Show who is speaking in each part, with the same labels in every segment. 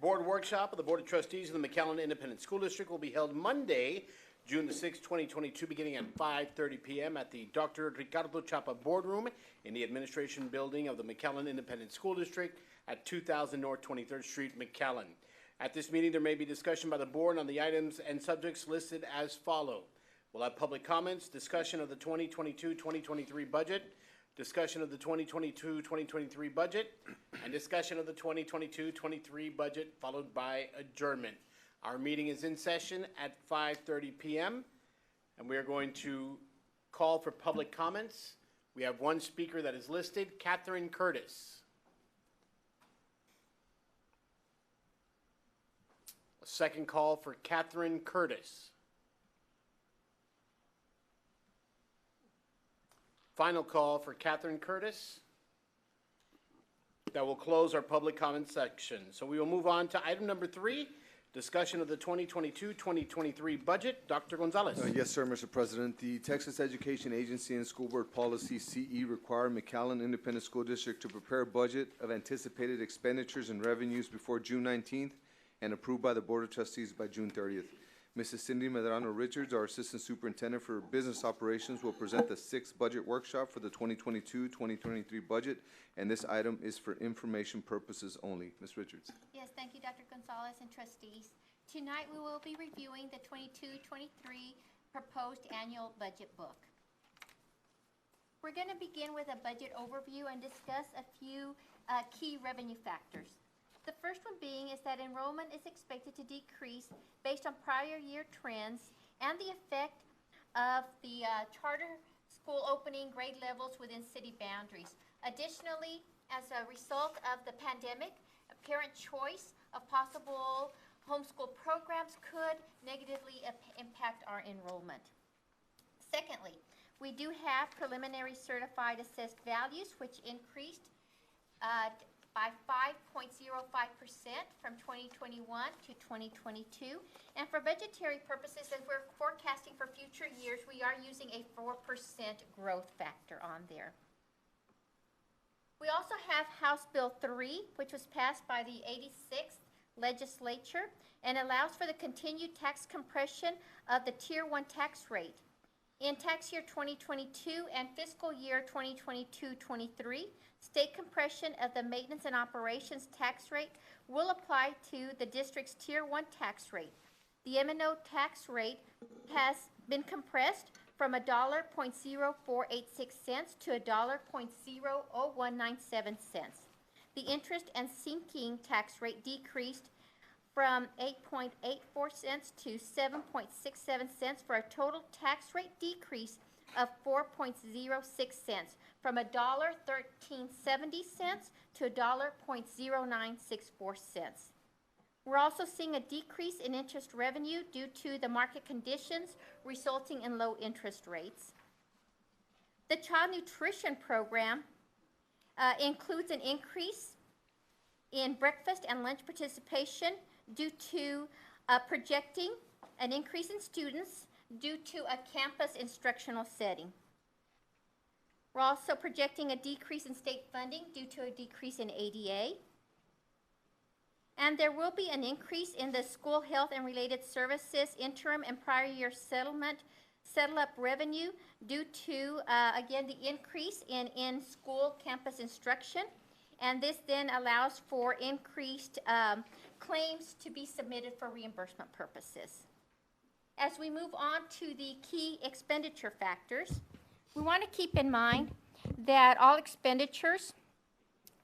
Speaker 1: board workshop of the Board of Trustees of the McAllen Independent School District will be held Monday, June the 6th, 2022, beginning at 5:30 p.m. at the Dr. Ricardo Chapa Boardroom in the Administration Building of the McAllen Independent School District at 2000 North 23rd Street, McAllen. At this meeting, there may be discussion by the board on the items and subjects listed as follow. We'll have public comments, discussion of the 2022-2023 budget, discussion of the 2022-2023 budget, and discussion of the 2022-23 budget, followed by adjournment. Our meeting is in session at 5:30 p.m., and we are going to call for public comments. We have one speaker that is listed, Catherine Curtis. A second call for Catherine Curtis. Final call for Catherine Curtis. That will close our public comment section. So we will move on to item number 3, discussion of the 2022-2023 budget. Dr. Gonzalez.
Speaker 2: Yes, sir, Mr. President. The Texas Education Agency and School Board Policy CE require McAllen Independent School District to prepare a budget of anticipated expenditures and revenues before June 19th and approved by the Board of Trustees by June 30th. Mrs. Cindy Medrano Richards, our Assistant Superintendent for Business Operations, will present the 6th budget workshop for the 2022-2023 budget, and this item is for information purposes only. Ms. Richards.
Speaker 3: Yes, thank you, Dr. Gonzalez and trustees. Tonight we will be reviewing the 22-23 proposed annual budget book. We're going to begin with a budget overview and discuss a few key revenue factors. The first one being is that enrollment is expected to decrease based on prior year trends and the effect of the charter school opening grade levels within city boundaries. Additionally, as a result of the pandemic, parent choice of possible homeschool programs could negatively impact our enrollment. Secondly, we do have preliminary certified assessed values, which increased by 5.05% from 2021 to 2022. And for budgetary purposes, as we're forecasting for future years, we are using a 4% growth factor on there. We also have House Bill 3, which was passed by the 86th legislature and allows for the continued tax compression of the Tier 1 tax rate. In tax year 2022 and fiscal year 2022-23, state compression of the maintenance and operations tax rate will apply to the district's Tier 1 tax rate. The M&O tax rate has been compressed from $1.0486 to $1.00197. The interest and sinking tax rate decreased from 8.84 cents to 7.67 cents for a total tax rate decrease of 4.06 cents from $1.1370 to $1.0964. We're also seeing a decrease in interest revenue due to the market conditions resulting in low interest rates. The child nutrition program includes an increase in breakfast and lunch participation due to projecting an increase in students due to a campus instructional setting. We're also projecting a decrease in state funding due to a decrease in ADA. And there will be an increase in the school health and related services interim and prior year settle-up revenue due to, again, the increase in in-school campus instruction. And this then allows for increased claims to be submitted for reimbursement purposes. As we move on to the key expenditure factors, we want to keep in mind that all expenditures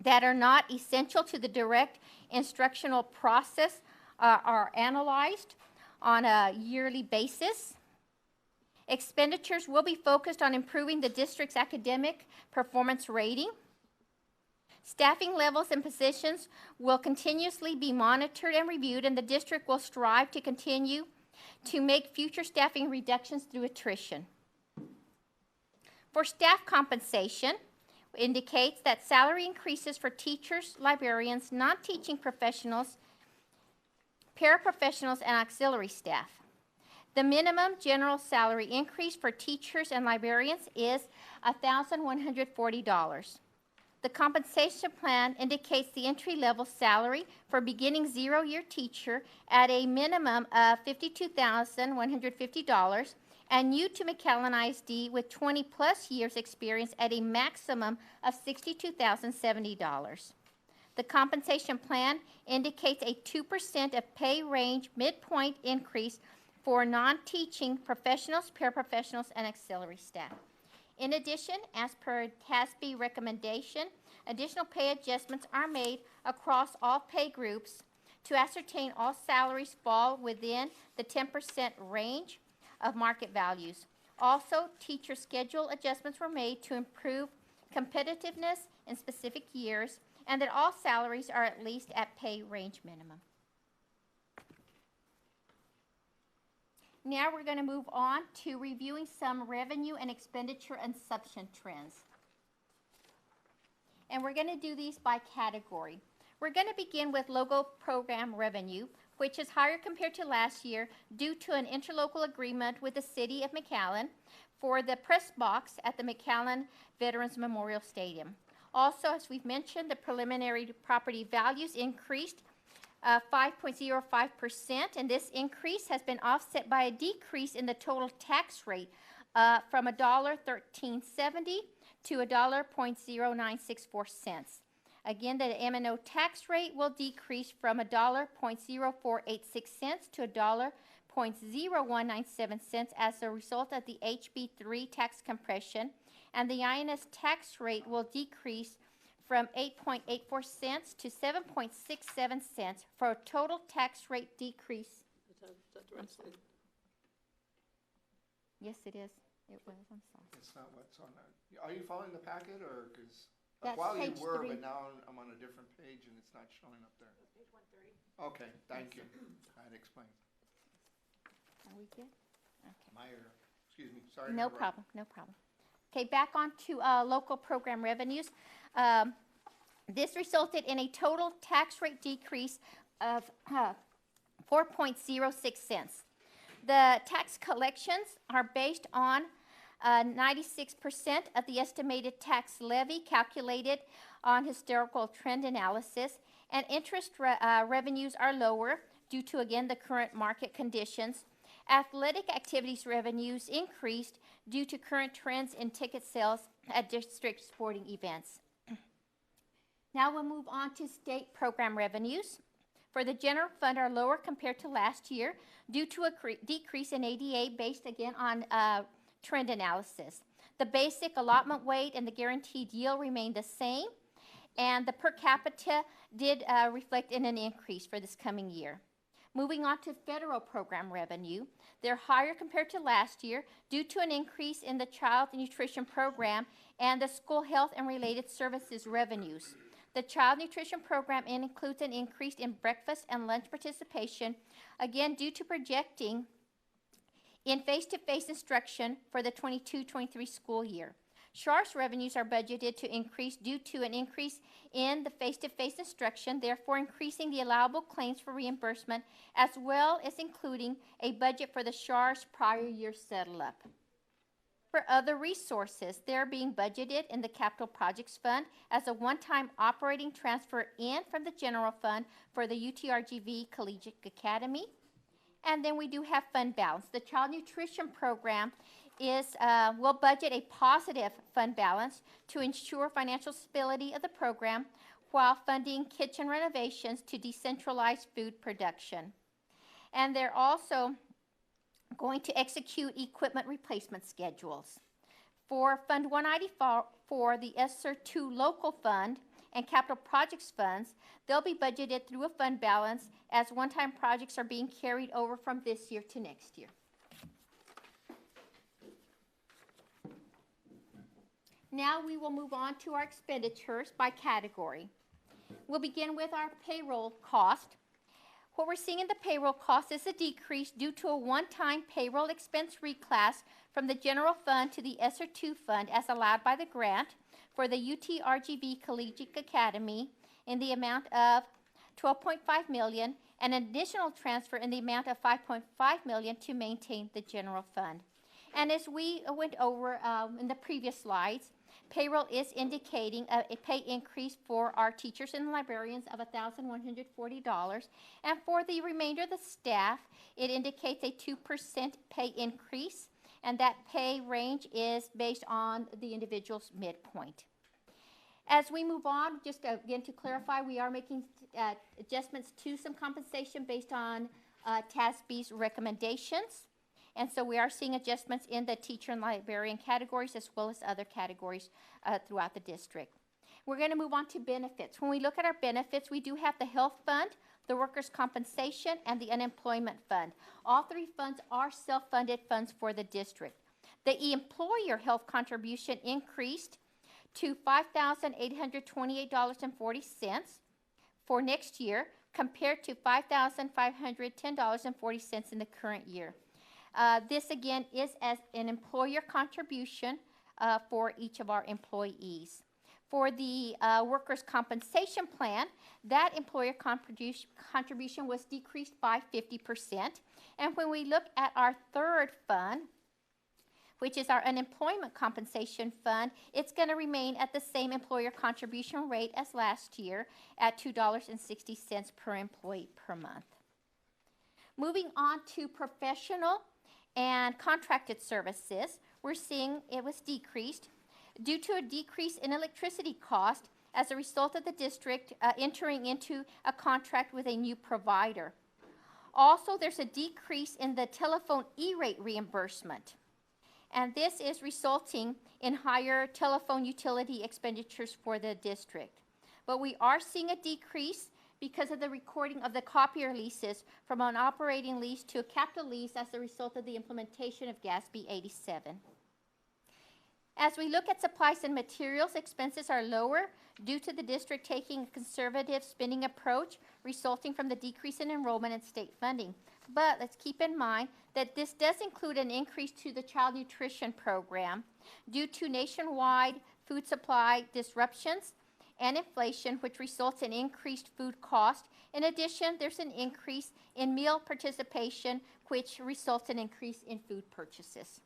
Speaker 3: that are not essential to the direct instructional process are analyzed on a yearly basis. Expenditures will be focused on improving the district's academic performance rating. Staffing levels and positions will continuously be monitored and reviewed, and the district will strive to continue to make future staffing reductions through attrition. For staff compensation, indicates that salary increases for teachers, librarians, non-teaching professionals, paraprofessionals, and auxiliary staff. The minimum general salary increase for teachers and librarians is $1,140. The compensation plan indicates the entry-level salary for beginning zero-year teacher at a minimum of $52,150 and new to McAllen ISD with 20-plus years experience at a maximum of $62,070. The compensation plan indicates a 2% of pay range midpoint increase for non-teaching professionals, paraprofessionals, and auxiliary staff. In addition, as per TASB recommendation, additional pay adjustments are made across all pay groups to ascertain all salaries fall within the 10% range of market values. Also, teacher schedule adjustments were made to improve competitiveness in specific years, and that all salaries are at least at pay range minimum. Now we're going to move on to reviewing some revenue and expenditure assumption trends. And we're going to do these by category. We're going to begin with logo program revenue, which is higher compared to last year due to an interlocal agreement with the City of McAllen for the press box at the McAllen Veterans Memorial Stadium. Also, as we've mentioned, the preliminary property values increased 5.05%, and this increase has been offset by a decrease in the total tax rate from $1.1370 to $1.0964. Again, the M&O tax rate will decrease from $1.0486 to $1.0197 as a result of the HB3 tax compression, and the INS tax rate will decrease from 8.84 cents to 7.67 cents for a total tax rate decrease.
Speaker 4: Is that the right slide?
Speaker 3: Yes, it is. It was. I'm sorry.
Speaker 5: It's not what's on that. Are you following the packet, or because
Speaker 3: That's
Speaker 5: while you
Speaker 3: page
Speaker 5: were,
Speaker 3: 3.
Speaker 5: but now I'm on a different page and it's not showing up there.
Speaker 4: Page 130.
Speaker 5: Okay, thank you. That explains.
Speaker 3: Are we good? Okay.
Speaker 5: My error. Excuse me. Sorry. to
Speaker 3: No
Speaker 5: interrupt.
Speaker 3: problem, no problem. Okay, back on to local program revenues. This resulted in a total tax rate decrease of 4.06 cents. The tax collections are based on 96% of the estimated tax levy calculated on historical trend analysis, and interest revenues are lower due to, again, the current market conditions. Athletic activities revenues increased due to current trends in ticket sales at district sporting events. Now we'll move on to state program revenues. For the general fund are lower compared to last year due to a decrease in ADA based again on trend analysis. The basic allotment weight and the guaranteed yield remain the same, and the per capita did reflect in an increase for this coming year. Moving on to federal program revenue, they're higher compared to last year due to an increase in the child nutrition program and the school health and related services revenues. The child nutrition program includes an increase in breakfast and lunch participation, again due to projecting in face-to-face instruction for the 22-23 school year. SHAR's revenues are budgeted to increase due to an increase in the face-to-face instruction, therefore increasing the allowable claims for reimbursement, as well as including a budget for the SHAR's prior year settle-up. For other resources, they're being budgeted in the Capital Projects Fund as a one-time operating transfer in from the General Fund for the UTRGV Collegiate Academy. And then we do have fund balance. The Child Nutrition Program will budget a positive fund balance to ensure financial stability of the program while funding kitchen renovations to decentralize food production. And they're also going to execute equipment replacement schedules. For Fund 194, the ESSER 2 Local Fund and Capital Projects Funds, they'll be budgeted through a fund balance as one-time projects are being carried over from this year to next year. Now we will move on to our expenditures by category. We'll begin with our payroll cost. What we're seeing in the payroll cost is a decrease due to a one-time payroll expense reclass from the general fund to the ESSER 2 fund as allowed by the grant for the UTRGV Collegiate Academy in the amount of $12.5 million and an additional transfer in the amount of $5.5 million to maintain the general fund. And as we went over in the previous slides, Payroll is indicating a pay increase for our teachers and librarians of $1,140. And for the remainder of the staff, it indicates a 2% pay increase, and that pay range is based on the individual's midpoint. As we move on, just again to clarify, we are making adjustments to some compensation based on TASB's recommendations. And so we are seeing adjustments in the teacher and librarian categories as well as other categories throughout the district. We're going to move on to benefits. When we look at our benefits, we do have the health fund, the workers' compensation, and the unemployment fund. All three funds are self-funded funds for the district. The employer health contribution increased to $5,828.40 for next year compared to $5,510.40 in the current year. This again is as an employer contribution for each of our employees. For the workers' compensation plan, that employer contribution was decreased by 50%. And when we look at our third fund, which is our unemployment compensation fund, it's going to remain at the same employer contribution rate as last year at $2.60 per employee per month. Moving on to professional and contracted services, we're seeing it was decreased due to a decrease in electricity cost as a result of the district entering into a contract with a new provider. Also, there's a decrease in the telephone E-rate reimbursement, and this is resulting in higher telephone utility expenditures for the district. But we are seeing a decrease because of the recording of the copier leases from an operating lease to a capital lease as a result of the implementation of GASB 87. As we look at supplies and materials, expenses are lower due to the district taking a conservative spending approach resulting from the decrease in enrollment and state funding. But let's keep in mind that this does include an increase to the child nutrition program due to nationwide food supply disruptions and inflation, which results in increased food cost. In addition, there's an increase in meal participation, which results in increase in food purchases.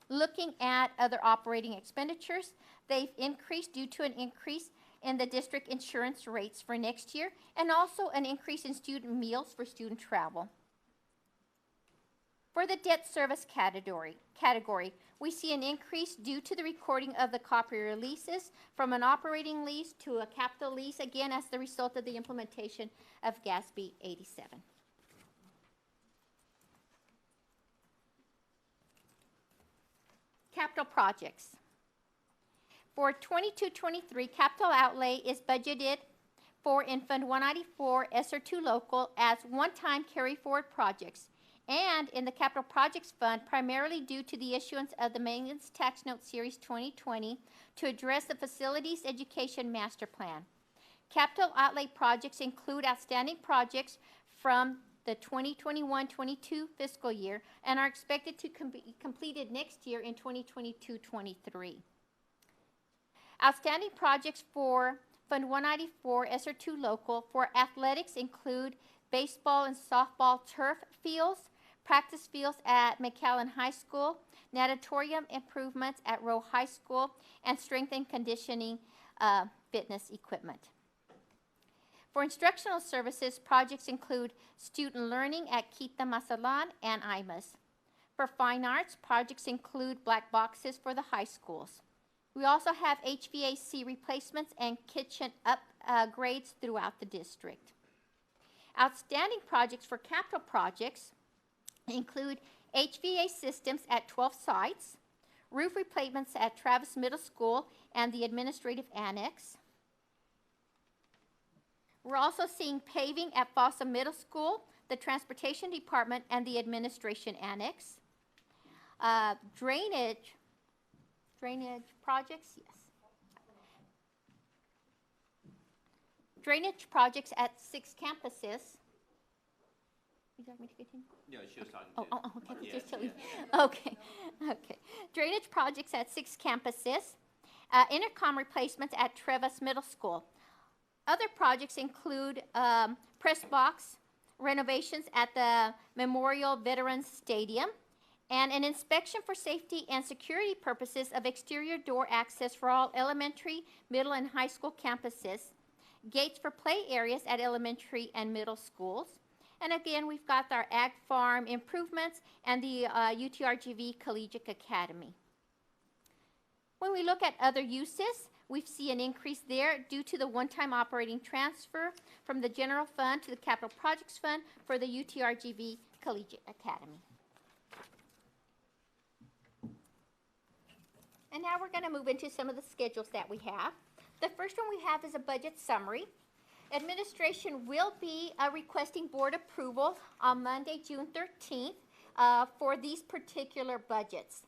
Speaker 3: Looking at other operating expenditures, they've increased due to an increase in the district insurance rates for next year and also an increase in student meals for student travel. For the debt service category, we see an increase due to the recording of the copier leases from an operating lease to a capital lease, again as the result of the implementation of GASB 87. Capital projects. For 22-23, capital outlay is budgeted for in Fund 194 ESSER 2 Local as one-time carry-forward projects, and in the Capital Projects Fund primarily due to the issuance of the Maintenance Tax Note Series 2020 to address the Facilities Education Master Plan. Capital outlay projects include outstanding projects from the 2021-22 fiscal year and are expected to be completed next year in 2022-23. Outstanding projects for Fund 194 ESSER 2 Local for athletics include baseball and softball turf fields, practice fields at McAllen High School, natatorium improvements at Rowe High School, and strength and conditioning fitness equipment. For instructional services, projects include student learning at Kita Masalan and IMAS. For fine arts, projects include black boxes for the high schools. We also have HVAC replacements and kitchen upgrades throughout the district. Outstanding projects for capital projects include HVAC systems at 12 sites, roof replacements at Travis Middle School and the administrative annex. We're also seeing paving at Fossa Middle School, the transportation department, and the administration annex. Drainage projects, yes. Drainage projects at 6 campuses. Would you like me to continue?
Speaker 4: No, she was talking
Speaker 3: Okay,
Speaker 4: Yeah,
Speaker 3: just tell me.
Speaker 4: yeah.
Speaker 3: Okay. Drainage projects at 6 campuses. Intercom replacements at Travis Middle School. Other projects include press box renovations at the Memorial Veterans Stadium And an inspection for safety and security purposes of exterior door access for all elementary, middle, and high school campuses. Gates for play areas at elementary and middle schools. And again, we've got our ag farm improvements and the UTRGV Collegiate Academy. When we look at other uses, we see an increase there due to the one-time operating transfer from the general fund to the capital projects fund for the UTRGV Collegiate Academy. And now we're going to move into some of the schedules that we have. The first one we have is a budget summary. Administration will be requesting board approval on Monday, June 13th for these particular budgets.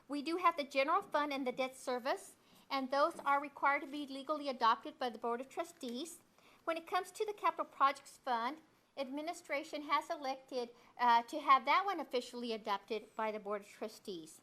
Speaker 3: We do have the general fund and the debt service, and those are required to be legally adopted by the Board of Trustees. When it comes to the capital projects fund, administration has elected to have that one officially adopted by the Board of Trustees.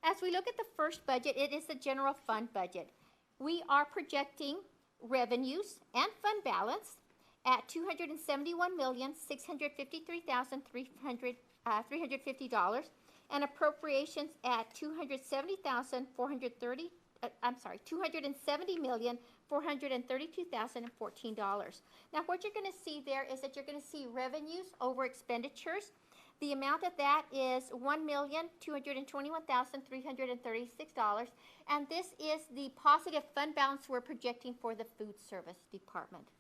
Speaker 3: As we look at the first budget, it is the general fund budget. We are projecting revenues and fund balance at $271,653,350 and appropriations at $270,432,014. Now what you're going to see there is that you're going to see revenues over expenditures. The amount of that is $1,221,336, and this is the positive fund balance we're projecting for the food service department.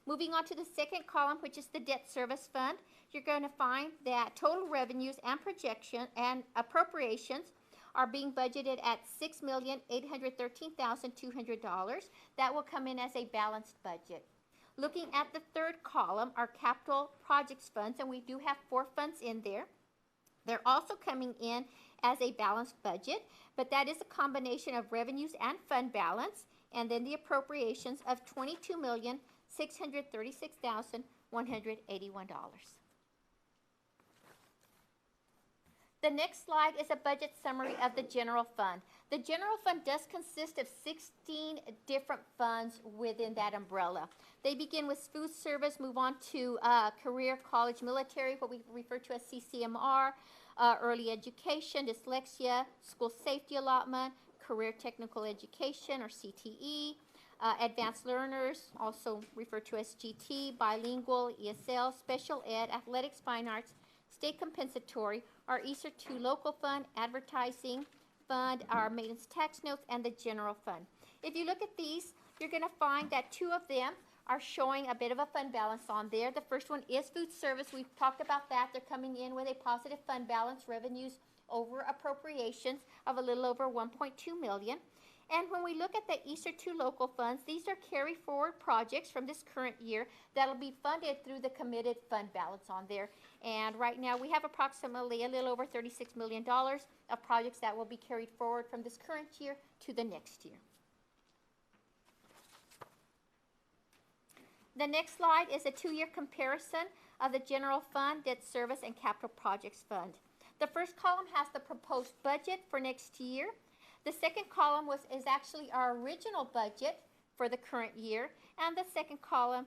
Speaker 3: Moving on to the second column, which is the debt service fund, you're going to find that total revenues and projection and appropriations are being budgeted at $6,813,200. That will come in as a balanced budget. Looking at the third column, our capital projects funds, and we do have 4 funds in there. They're also coming in as a balanced budget, but that is a combination of revenues and fund balance, and then the appropriations of $22,636,181. The next slide is a budget summary of the general fund. The general fund does consist of 16 different funds within that umbrella. They begin with food service, move on to career, college, military, what we refer to as CCMR, early education, dyslexia, school safety allotment, career technical education or CTE, advanced learners, also referred to as GT, bilingual, ESL, special ed, athletics, fine arts, state compensatory, our ESER 2 local fund, advertising fund, our maintenance tax notes, and the general fund. If you look at these, you're going to find that 2 of them are showing a bit of a fund balance on there. The first one is food service. We've talked about that. They're coming in with a positive fund balance, revenues over appropriations of a little over $1.2 million. And when we look at the ESER 2 local funds, these are carry forward projects from this current year that will be funded through the committed fund balance on there. And right now we have approximately a little over $36 million of projects that will be carried forward from this current year to the next year. The next slide is a 2-year comparison of the general fund, debt service, and capital projects fund. The first column has the proposed budget for next year. The second column is actually our original budget for the current year, and the second column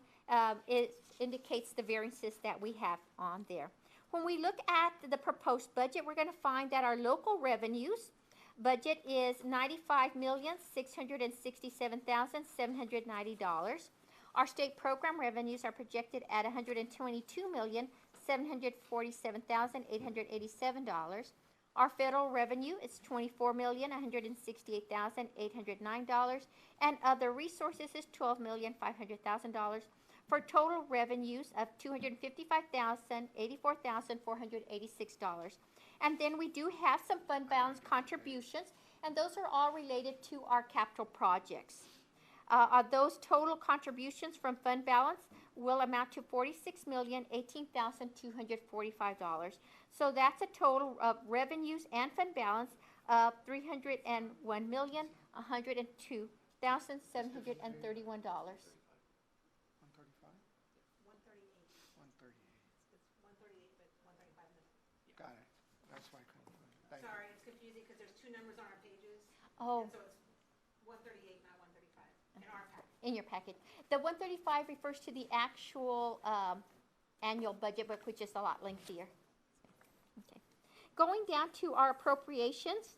Speaker 3: indicates the variances that we have on there. When we look at the proposed budget, we're going to find that our local revenues budget is $95,667,790. Our state program revenues are projected at $122,747,887. Our federal revenue is $24,168,809, and other resources is $12,500,000 for total revenues of $255,084,486. And then we do have some fund balance contributions, and those are all related to our capital projects. Those total contributions from fund balance will amount to $46,018,245. So that's a total of revenues and fund balance of $301,102,731.
Speaker 5: 138. Got it. That's why I couldn't find it. Thank you.
Speaker 4: Sorry, it's confusing because there's 2 numbers on our pages.
Speaker 3: Oh.
Speaker 4: And so it's 138, not 135 in our packet.
Speaker 3: In your packet. The 135 refers to the actual annual budget book, which is a lot lengthier. Okay. Going down to our appropriations,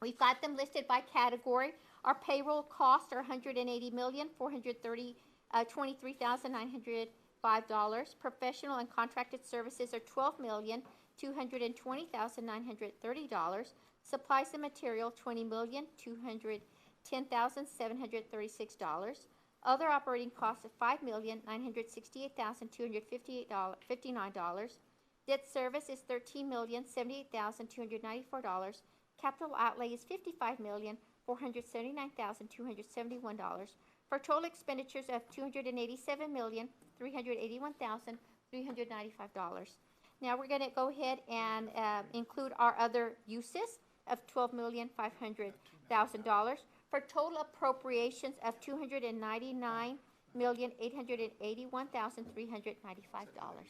Speaker 3: we've got them listed by category. Our payroll costs are $180,423,905. Professional and contracted services are $12,220,930. Supplies and material, $20,210,736. Other operating costs of $5,968,259. Debt service is $13,078,294. Capital outlay is $55,479,271 for total expenditures of $287,381,395. Now we're going to go ahead and include our other uses of $12,500,000 for total appropriations of $299,881,395.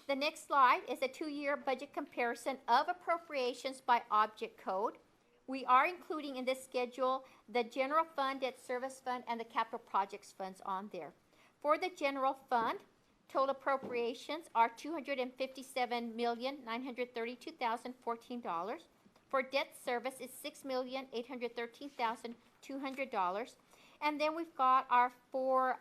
Speaker 3: The next slide is a 2-year budget comparison of appropriations by object code. We are including in this schedule the general fund, debt service fund, and the capital projects funds on there. For the general fund, total appropriations are $257,932,014. For debt service is $6,813,200. And then we've got our 4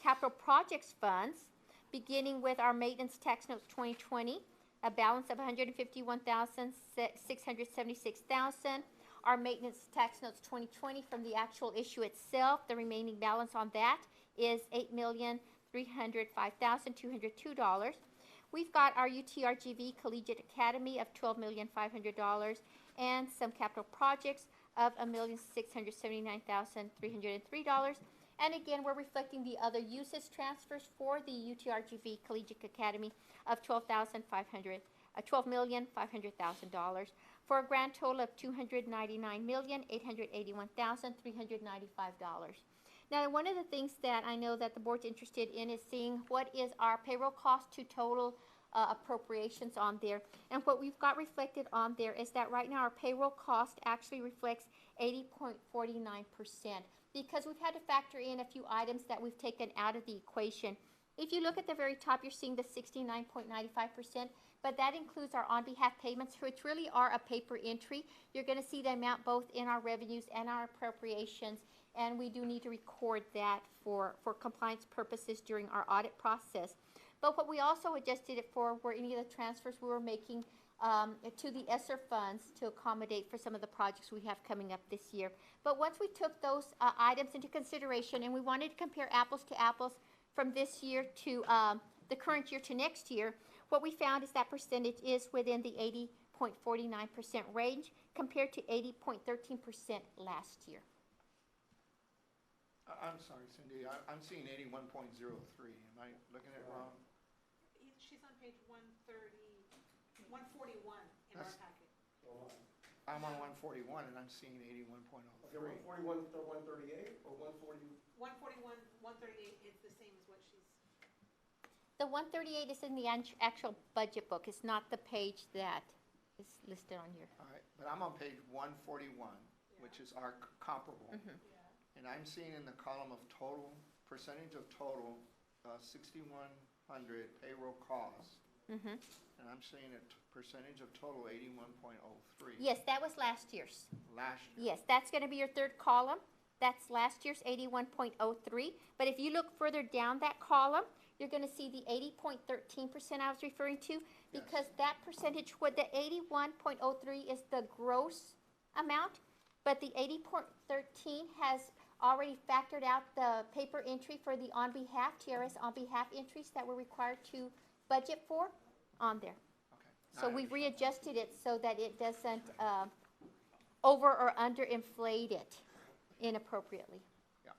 Speaker 3: capital projects funds, beginning with our maintenance tax notes 2020, a balance of $151,676,000. Our maintenance tax notes 2020 from the actual issue itself, the remaining balance on that is $8,305,202. We've got our UTRGV Collegiate Academy of $12,500,000 and some capital projects of $1,679,303. And again, we're reflecting the other uses transfers for the UTRGV Collegiate Academy of $12,500,000 for a grand total of $299,881,395. Now, one of the things that I know that the board's interested in is seeing what is our payroll cost to total appropriations on there. And what we've got reflected on there is that right now our payroll cost actually reflects 80.49%. Because we've had to factor in a few items that we've taken out of the equation. If you look at the very top, you're seeing the 69.95%, but that includes our on-behalf payments, which really are a paper entry. You're going to see the amount both in our revenues and our appropriations, and we do need to record that for compliance purposes during our audit process. But what we also adjusted it for were any of the transfers we were making to the ESSER funds to accommodate for some of the projects we have coming up this year. But once we took those items into consideration and we wanted to compare apples to apples from this year to the current year to next year, what we found is that percentage is within the 80.49% range compared to 80.13% last year.
Speaker 5: I'm sorry, Cindy, I'm seeing 81.03. Am I looking at it wrong?
Speaker 4: She's on page 141 in our
Speaker 5: That's-
Speaker 4: packet.
Speaker 5: I'm on 141 and I'm seeing 81.03.
Speaker 6: Okay, 141 or 138 or 140?
Speaker 4: 141, 138 is the same as what she's,
Speaker 3: The 138 is in the actual budget book. It's not the page that is listed on here.
Speaker 5: All right, but I'm on page 141, which is our comparable. And I'm seeing in the column of total, percentage of total, 6,100 payroll costs. And I'm seeing a percentage of total 81.03.
Speaker 3: Yes, that was last year's.
Speaker 5: Last year.
Speaker 3: Yes, that's going to be your third column. That's last year's 81.03. But if you look further down that column, you're going to see the 80.13% I was referring to, because that percentage, what the 81.03 is the gross amount, but the 80.13 has already factored out the paper entry for the on behalf, TRS on behalf entries that we're required to budget for on there.
Speaker 5: Okay.
Speaker 3: So
Speaker 5: I
Speaker 3: we've
Speaker 5: understand.
Speaker 3: readjusted it so that it doesn't over or under inflate it inappropriately.
Speaker 5: Yeah.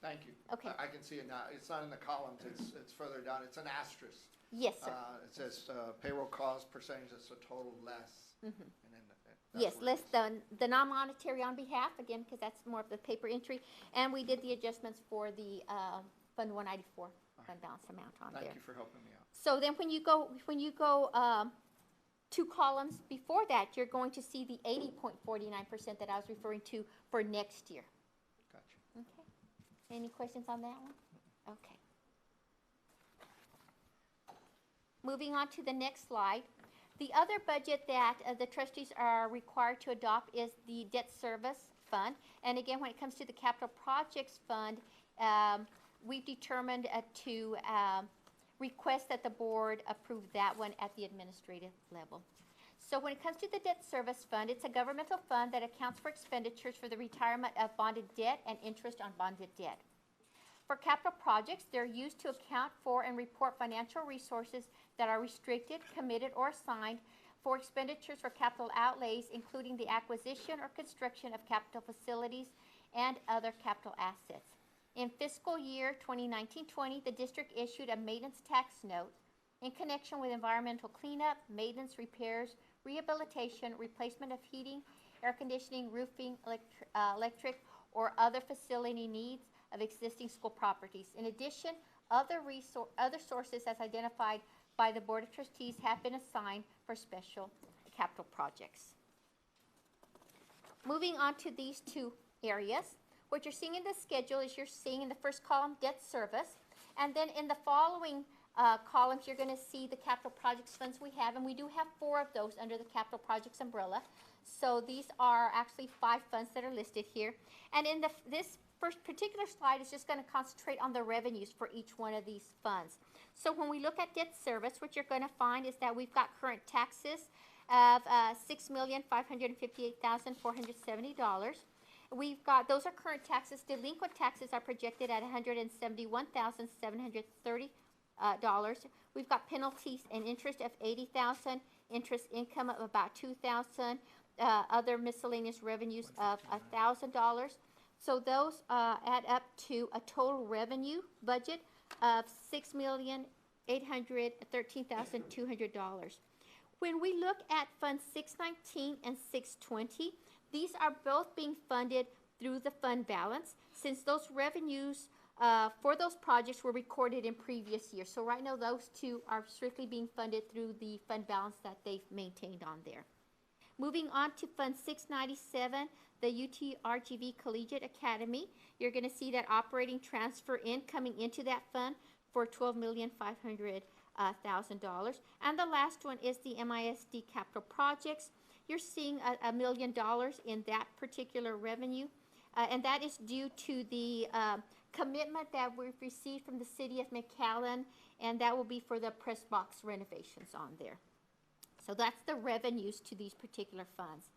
Speaker 5: Thank you.
Speaker 3: Okay.
Speaker 5: I can see it now. It's not in the columns, it's further down. It's an asterisk.
Speaker 3: Yes, sir.
Speaker 5: It says payroll cost percentage is a total less. And then that's
Speaker 3: Yes,
Speaker 5: what it
Speaker 3: less
Speaker 5: is.
Speaker 3: the non-monetary on behalf, again, because that's more of the paper entry. And we did the adjustments for the Fund 194 fund balance amount on there.
Speaker 5: Thank you for helping me out.
Speaker 3: So then when you go 2 columns before that, you're going to see the 80.49% that I was referring to for next year.
Speaker 5: Gotcha.
Speaker 3: Okay. Any questions on that one? Okay. Moving on to the next slide. The other budget that the trustees are required to adopt is the debt service fund. And again, when it comes to the capital projects fund, we've determined to request that the board approve that one at the administrative level. So when it comes to the debt service fund, it's a governmental fund that accounts for expenditures for the retirement of bonded debt and interest on bonded debt. For capital projects, they're used to account for and report financial resources that are restricted, committed, or assigned for expenditures for capital outlays, including the acquisition or construction of capital facilities and other capital assets. In fiscal year 2019-20, the district issued a maintenance tax note in connection with environmental cleanup, maintenance, repairs, rehabilitation, replacement of heating, air conditioning, roofing, electric, or other facility needs of existing school properties. In addition, other sources as identified by the Board of Trustees have been assigned for special capital projects. Moving on to these two areas, what you're seeing in the schedule is you're seeing in the first column debt service, and then in the following columns you're going to see the capital projects funds we have, and we do have 4 of those under the capital projects umbrella. So these are actually 5 funds that are listed here, and in this first particular slide is just going to concentrate on the revenues for each one of these funds. So when we look at debt service, what you're going to find is that we've got current taxes of $6,558,470. We've got, those are current taxes. Delinquent taxes are projected at $171,730. We've got penalties and interest of $80,000, interest income of about $2,000, other miscellaneous revenues of $1,000. So those add up to a total revenue budget of $6,813,200. When we look at Fund 619 and 620, these are both being funded through the fund balance, since those revenues for those projects were recorded in previous years. So right now those two are strictly being funded through the fund balance that they've maintained on there. Moving on to Fund 697, the UTRGV Collegiate Academy, you're going to see that operating transfer in coming into that fund for $12,500,000. And the last one is the MISD capital projects. You're seeing $1 million in that particular revenue, and that is due to the commitment that we've received from the city of McAllen, and that will be for the press box renovations on there. So that's the revenues to these particular funds.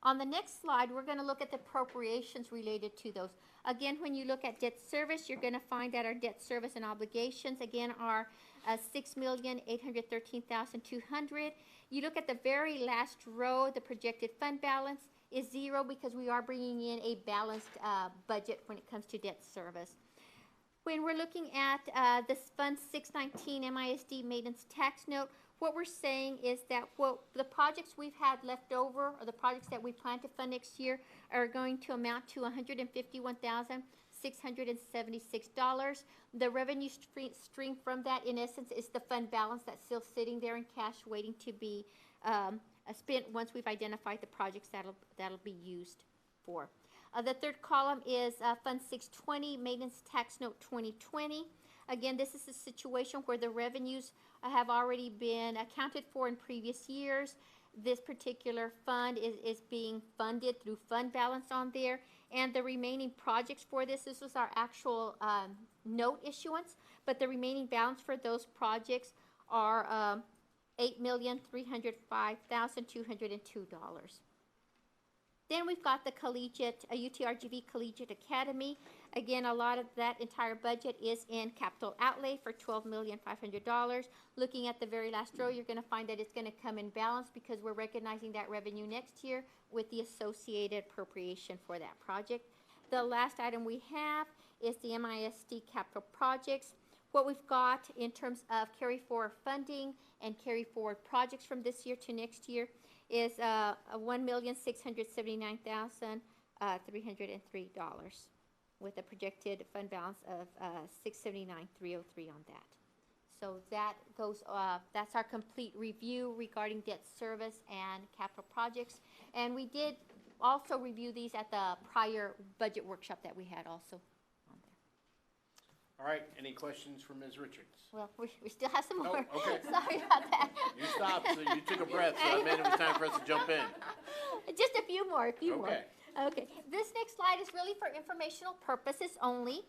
Speaker 3: On the next slide, we're going to look at the appropriations related to those. Again, when you look at debt service, you're going to find that our debt service and obligations, again, are $6,813,200. You look at the very last row, the projected fund balance is 0 because we are bringing in a balanced budget when it comes to debt service. When we're looking at this Fund 619 MISD maintenance tax note, what we're saying is that the projects we've had left over, or the projects that we plan to fund next year, are going to amount to $151,676. The revenue stream from that, in essence, is the fund balance that's still sitting there in cash waiting to be spent once we've identified the projects that'll be used for. The third column is Fund 620, Maintenance Tax Note 2020. Again, this is a situation where the revenues have already been accounted for in previous years. This particular fund is being funded through fund balance on there. And the remaining projects for this was our actual note issuance, but the remaining balance for those projects are $8,305,202. Then we've got the UTRGV Collegiate Academy. Again, a lot of that entire budget is in capital outlay for $12,500,000. Looking at the very last row, you're going to find that it's going to come in balance because we're recognizing that revenue next year with the associated appropriation for that project. The last item we have is the MISD capital projects. What we've got in terms of carry forward funding and carry forward projects from this year to next year is $1,679,303 with a projected fund balance of $679,303 on that. So that goes. That's our complete review regarding debt service and capital projects. And we did also review these at the prior budget workshop that we had also on there.
Speaker 1: All right, any questions for Ms. Richards?
Speaker 3: Well, we still have some
Speaker 1: Oh,
Speaker 3: more.
Speaker 1: okay.
Speaker 3: Sorry about that.
Speaker 1: You stopped, so you took a breath, so that meant it was time for us to jump in.
Speaker 3: Just a few more,
Speaker 1: Okay.
Speaker 3: Okay, this next slide is really for informational purposes only.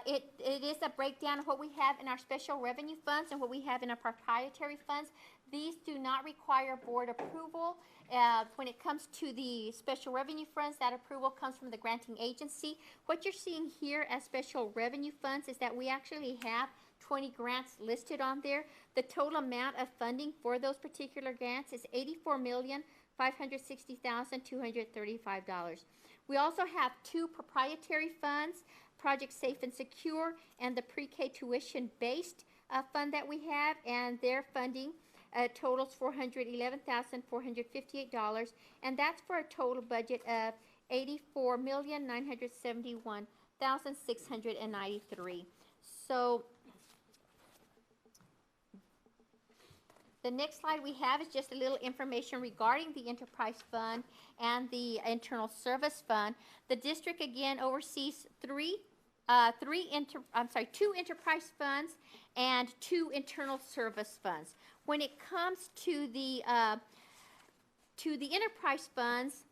Speaker 3: It is a breakdown of what we have in our special revenue funds and what we have in our proprietary funds. These do not require board approval. When it comes to the special revenue funds, that approval comes from the granting agency. What you're seeing here as special revenue funds is that we actually have 20 grants listed on there. The total amount of funding for those particular grants is $84,560,235. We also have 2 proprietary funds, Project Safe and Secure and the pre-K tuition-based fund that we have, and their funding totals $411,458, and that's for a total budget of $84,971,693. So the next slide we have is just a little information regarding the enterprise fund and the internal service fund. The district again oversees 2 enterprise funds and 2 internal service funds. When it comes to the enterprise funds,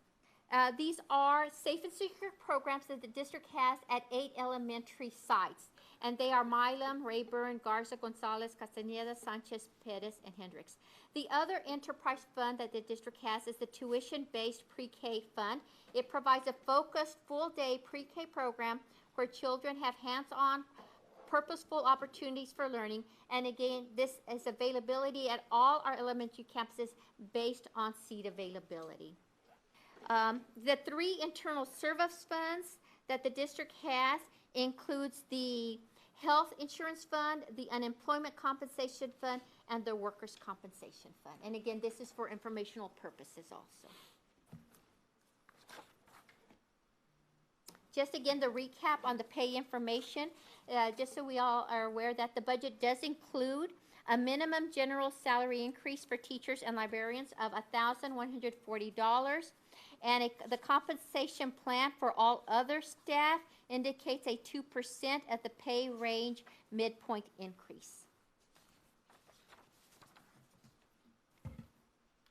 Speaker 3: these are safe and secure programs that the district has at 8 elementary sites. And they are Milam, Rayburn, Garza, Gonzalez, Castaneda, Sanchez, Perez, and Hendricks. The other enterprise fund that the district has is the tuition-based pre-K fund. It provides a focused full-day pre-K program where children have hands-on, purposeful opportunities for learning. And again, this is availability at all our elementary campuses based on seat availability. The 3 internal service funds that the district has includes the health insurance fund, the unemployment compensation fund, and the workers' compensation fund. And again, this is for informational purposes also. Just again, the recap on the pay information, just so we all are aware that the budget does include a minimum general salary increase for teachers and librarians of $1,140. And the compensation plan for all other staff indicates a 2% at the pay range midpoint increase.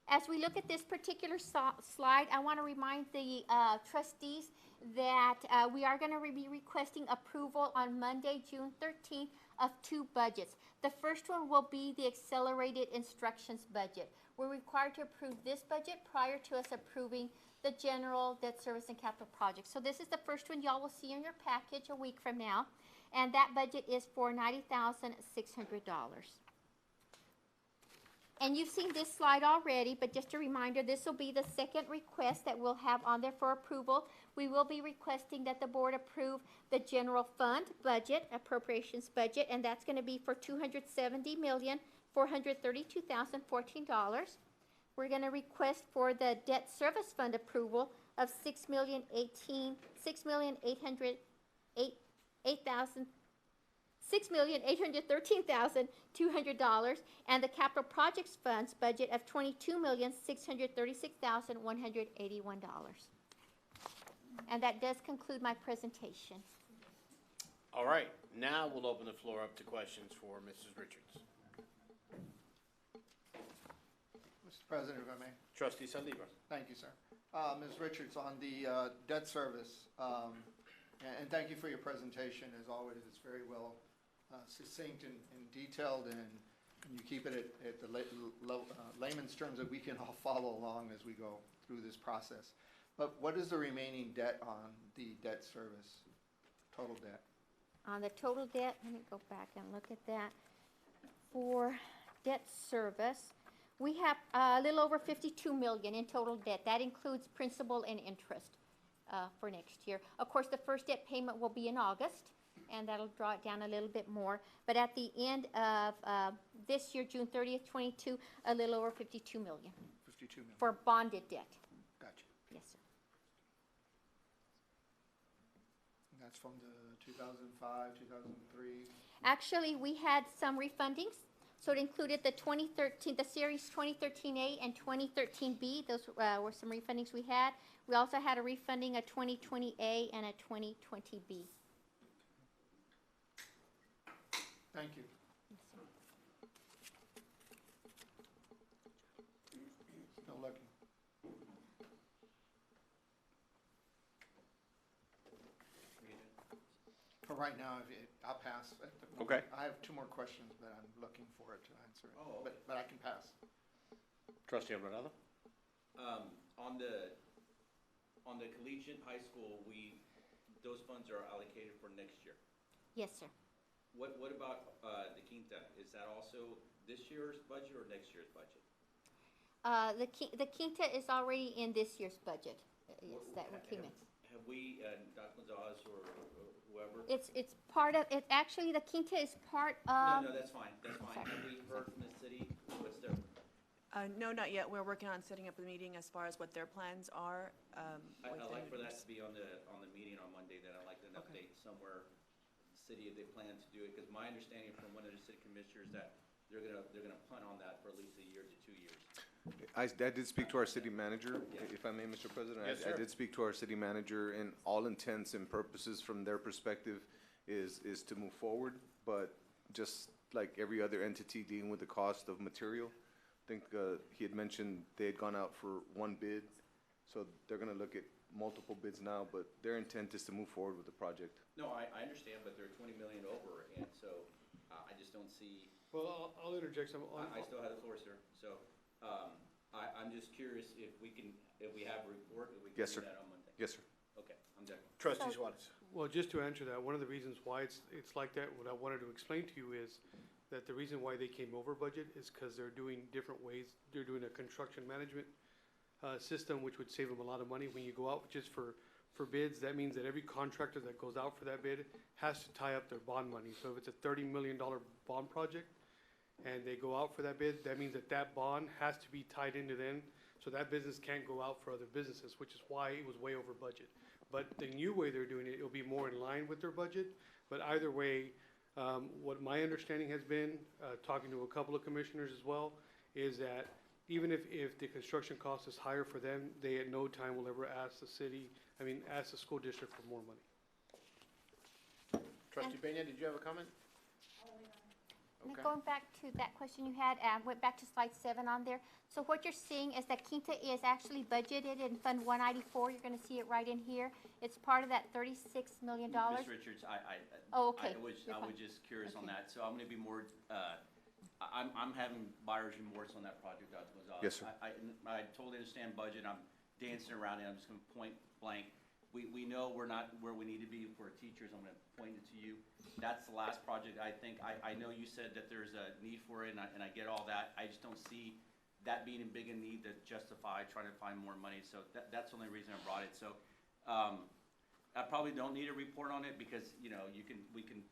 Speaker 3: As we look at this particular slide, I want to remind the trustees that we are going to be requesting approval on Monday, June 13th of 2 budgets. The first one will be the accelerated instructions budget. We're required to approve this budget prior to us approving the general debt service and capital projects. So this is the first one y'all will see in your package a week from now, and that budget is for $90,600. And you've seen this slide already, but just a reminder, this will be the second request that we'll have on there for approval. We will be requesting that the board approve the general fund budget, appropriations budget, and that's going to be for $270,432,014. We're going to request for the debt service fund approval of $6,813,200, and the capital projects funds budget of $22,636,181. And that does conclude my presentation.
Speaker 1: All right, now we'll open the floor up to questions for Mrs. Richards.
Speaker 5: Mr. President, if I may.
Speaker 1: Trustee Saldívar.
Speaker 5: Thank you, sir. Ms. Richards, on the debt service, and thank you for your presentation. As always, it's very well succinct and detailed, and you keep it at the layman's terms that we can all follow along as we go through this process. But what is the remaining debt on the debt service, total debt?
Speaker 3: On the total debt, let me go back and look at that. For debt service, we have a little over $52 million in total debt. That includes principal and interest for next year. Of course, the first debt payment will be in August, and that'll draw it down a little bit more. But at the end of this year, June 30th, 22, a little over $52 million.
Speaker 5: 52 million.
Speaker 3: For bonded debt.
Speaker 5: Gotcha.
Speaker 3: Yes, sir.
Speaker 5: And that's from the 2005, 2003.
Speaker 3: Actually, we had some refundings. So it included the 2013, the series 2013A and 2013B. Those were some refundings we had. We also had a refunding, a 2020A and a 2020B.
Speaker 5: Thank you. Still looking. For right now, I'll pass. at the moment.
Speaker 1: Okay.
Speaker 5: I have two more questions, but I'm looking for it to answer it.
Speaker 1: Oh,
Speaker 5: But I can pass.
Speaker 1: Trustee Alvarado?
Speaker 7: On the collegiate high school, those funds are allocated for next year.
Speaker 3: Yes, sir.
Speaker 7: What about, the Quinta? Is that also this year's budget or next year's budget?
Speaker 3: The Quinta is already in this year's budget. Yes, that one came in.
Speaker 7: Have we, Dr. Gonzalez or whoever?
Speaker 3: It's part of, it, actually, the Quinta is part of.
Speaker 7: No, that's fine, that's fine.
Speaker 3: Sorry.
Speaker 7: Have we heard from the city? What's their,
Speaker 8: No, not yet. We're working on setting up a meeting as far as what their plans are.
Speaker 7: I'd like for that to be on the meeting on Monday, then I'd like an
Speaker 8: Okay.
Speaker 7: update somewhere, the city, if they plan to do it, because my understanding from one of the city commissioners that they're gonna punt on that for at least a year to 2 years.
Speaker 2: I did speak to our city manager, if I may, Mr. President.
Speaker 1: Yes,
Speaker 2: I
Speaker 1: sir.
Speaker 2: did speak to our city manager, and all intents and purposes from their perspective is to move forward, but just like every other entity dealing with the cost of material, I think he had mentioned they had gone out for one bid, so they're gonna look at multiple bids now, but their intent is to move forward with the project.
Speaker 7: No, I understand, but they're 20 million over, and so I just don't see,
Speaker 6: Well, I'll interject some on.
Speaker 7: I still have the floor, sir. So I'm just curious if we have a report, if we can
Speaker 2: Yes,
Speaker 7: do
Speaker 2: sir.
Speaker 7: that on Monday.
Speaker 2: Yes, sir.
Speaker 7: Okay, I'm done.
Speaker 1: Trustee Suarez?
Speaker 6: Well, just to answer that, one of the reasons why it's like that, what I wanted to explain to you is that the reason why they came over budget is because they're doing different ways. They're doing a construction management system, which would save them a lot of money. When you go out just for bids, that means that every contractor that goes out for that bid has to tie up their bond money. So if it's a $30 million bond project and they go out for that bid, that means that that bond has to be tied into them. So that business can't go out for other businesses, which is why it was way over budget. But the new way they're doing it, it'll be more in line with their budget. But either way, what my understanding has been, talking to a couple of commissioners as well, is that even if the construction cost is higher for them, they at no time will ever ask ask the school district for more money.
Speaker 1: Trustee Peña, did you have a comment?
Speaker 3: Now,
Speaker 1: Okay.
Speaker 3: going back to that question you had, went back to slide 7 on there. So what you're seeing is that Quinta is actually budgeted in Fund 194. You're going to see it right in here. It's part of that $36 million.
Speaker 7: Ms. Richards,
Speaker 3: Oh, okay.
Speaker 7: I was
Speaker 3: You're fine.
Speaker 7: just curious on
Speaker 3: Okay.
Speaker 7: that. So I'm gonna be more, I'm having buyer's remorse on that project, Dr. Gonzalez.
Speaker 2: Yes, sir.
Speaker 7: I totally understand budget. I'm dancing around it. I'm just gonna point blank. We know we're not where we need to be for teachers. I'm gonna point it to you. That's the last project, I think. I know you said that there's a need for it, and I get all that. I just don't see that being a big a need to justify trying to find more money. So that's the only reason I brought it. So, I probably don't need a report on it because, we can,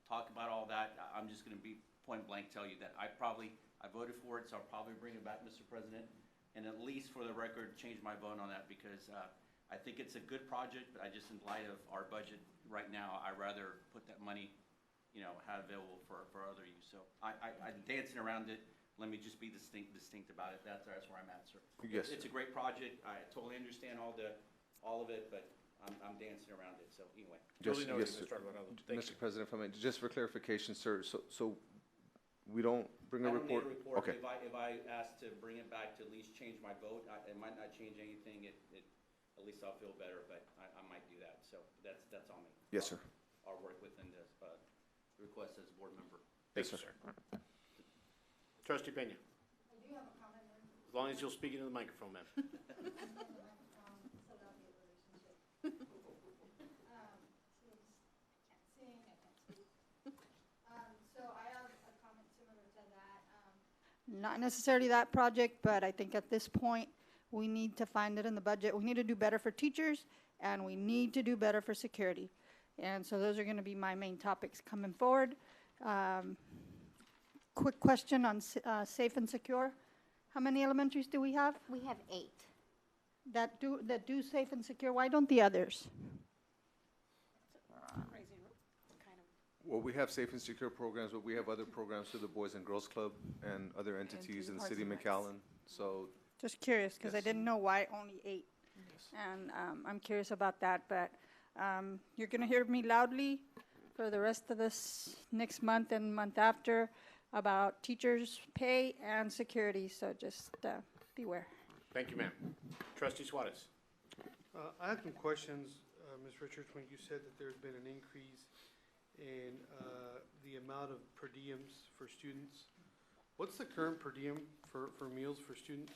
Speaker 7: talk about all that. I'm just gonna be point blank tell you that I voted for it, so I'll probably bring it back, Mr. President. And at least for the record, change my vote on that because, I think it's a good project, but I just, in light of our budget right now, I'd rather put that money, have available for other use. So I'm dancing around it. Let me just be distinct about it. That's where I'm at, sir.
Speaker 2: Yes.
Speaker 7: It's a great project. I totally understand all of it, but I'm dancing around it. So anyway.
Speaker 1: Duly noted,
Speaker 2: Yes, sir.
Speaker 1: Mr. Alvarado. Thank you.
Speaker 2: Mr. President, if I may, just for clarification, sir, so we don't bring a report?
Speaker 7: I don't need a report.
Speaker 2: Okay.
Speaker 7: If I ask to bring it back to at least change my vote, it might not change anything. At least I'll feel better, but I might do that. So that's on me.
Speaker 2: Yes, sir.
Speaker 7: I'll work within the request as a board member.
Speaker 2: Yes,
Speaker 1: Thank you,
Speaker 2: sir.
Speaker 1: sir. Trustee Peña,
Speaker 4: I do have a comment, Mayor.
Speaker 1: as long as you'll speak into the microphone, ma'am.
Speaker 4: So that'll be a relationship. Can't sing, I can't speak. So I have a comment similar to that. Not necessarily that project, but I think at this point, we need to find it in the budget. We need to do better for teachers, and we need to do better for security. And so those are gonna be my main topics coming forward. Quick question on safe and secure. How many elementaries do we have
Speaker 3: We have 8.
Speaker 4: that do safe and secure? Why don't the others?
Speaker 2: Well, we have safe and secure programs, but we have other programs through the Boys and Girls Club and other entities in the city of McAllen. So,
Speaker 4: Just curious, because I
Speaker 2: Yes.
Speaker 4: didn't know why only 8. And I'm curious about that, but you're going to hear me loudly. for the rest of this next month and month after about teachers' pay and security, so just beware.
Speaker 1: Thank you, ma'am. Trustee Suarez.
Speaker 6: I have some questions, Ms. Richards, when you said that there's been an increase in the amount of per diems for students. What's the current per diem for meals for students?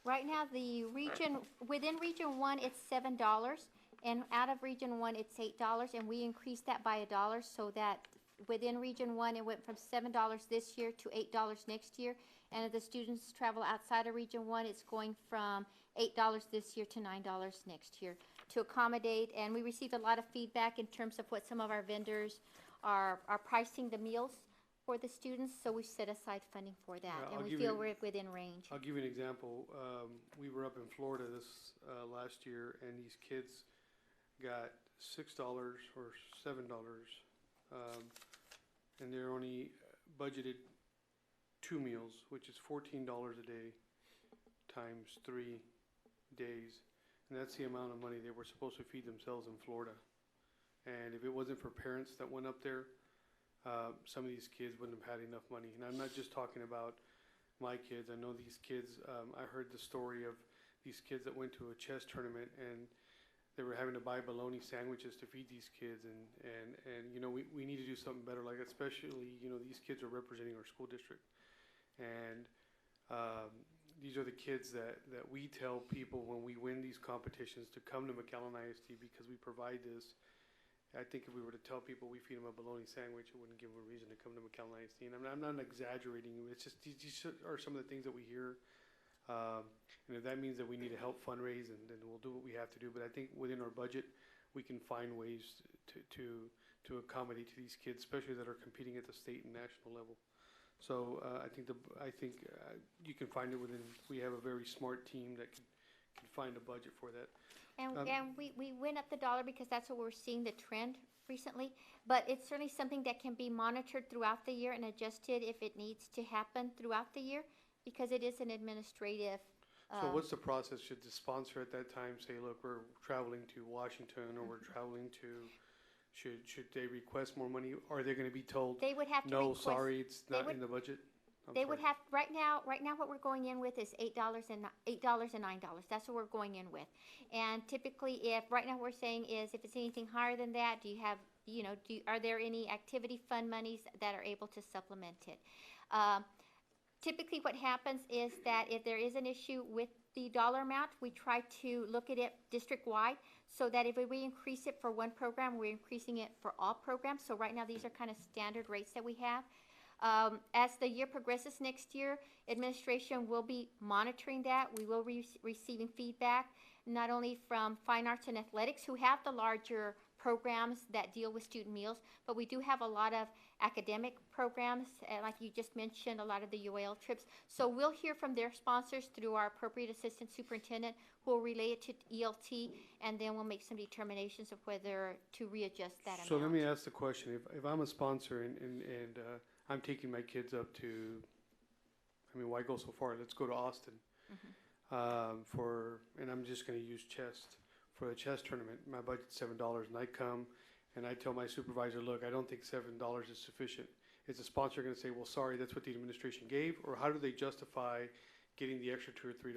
Speaker 3: Right now, within Region 1, it's $7, and out of Region 1, it's $8, and we increased that by $1 so that within Region 1, it went from $7 this year to $8 next year. And if the students travel outside of Region 1, it's going from $8 this year to $9 next year to accommodate. And we received a lot of feedback in terms of what some of our vendors are pricing the meals for the students, so we set aside funding for that,
Speaker 6: Yeah,
Speaker 3: and
Speaker 6: I'll
Speaker 3: we
Speaker 6: give
Speaker 3: feel
Speaker 6: you-
Speaker 3: we're within range.
Speaker 6: I'll give you an example. We were up in Florida this last year, and these kids got $6 or $7, and they're only budgeted 2 meals, which is $14 a day times 3 days, and that's the amount of money they were supposed to feed themselves in Florida. And if it wasn't for parents that went up there, some of these kids wouldn't have had enough money. And I'm not just talking about my kids. I know these kids, I heard the story of these kids that went to a chess tournament and they were having to buy bologna sandwiches to feed these kids. And you know, we need to do something better, like especially, you know, these kids are representing our school district. And these are the kids that we tell people when we win these competitions to come to McAllen ISD because we provide this. I think if we were to tell people we feed them a bologna sandwich, it wouldn't give them a reason to come to McAllen ISD. And I'm not exaggerating. It's just these are some of the things that we hear. And if that means that we need to help fundraise, and then we'll do what we have to do. But I think within our budget, we can find ways to accommodate to these kids, especially that are competing at the state and national level. So I think you can find it within. We have a very smart team that can find a budget for that.
Speaker 3: And we went up the dollar because that's what we're seeing the trend recently. But it's certainly something that can be monitored throughout the year and adjusted if it needs to happen throughout the year, because it is an administrative.
Speaker 6: So what's the process? Should the sponsor at that time say, look, we're traveling to Washington, or we're traveling to, should they request more money? Or are they going to be told,
Speaker 3: They would have to
Speaker 6: no,
Speaker 3: request.
Speaker 6: sorry, it's
Speaker 3: they
Speaker 6: not
Speaker 3: would-
Speaker 6: in the budget?
Speaker 3: They would have, right now what we're going in with is $8 and $9. That's what we're going in with. And typically right now we're saying is if it's anything higher than that, do you have, you know, are there any activity fund monies that are able to supplement it? Typically what happens is that if there is an issue with the dollar amount, we try to look at it district-wide so that if we increase it for one program, we're increasing it for all programs. So right now these are kind of standard rates that we have. As the year progresses next year, administration will be monitoring that. We will be receiving feedback, not only from Fine Arts and Athletics, who have the larger programs that deal with student meals, but we do have a lot of academic programs, like you just mentioned, a lot of the UAL trips. So we'll hear from their sponsors through our appropriate assistant superintendent, who will relay it to ELT, and then we'll make some determinations of whether to readjust that amount.
Speaker 6: So let me ask the question. If I'm a sponsor and I'm taking my kids up to, I mean, why go so far? Let's go to Austin and I'm just going to use chess. For a chess tournament, my budget's $7, and I come and I tell my supervisor, look, I don't think $7 is sufficient. Is the sponsor going to say, well, sorry, that's what the administration gave, or how do they justify getting the extra $2 or $3?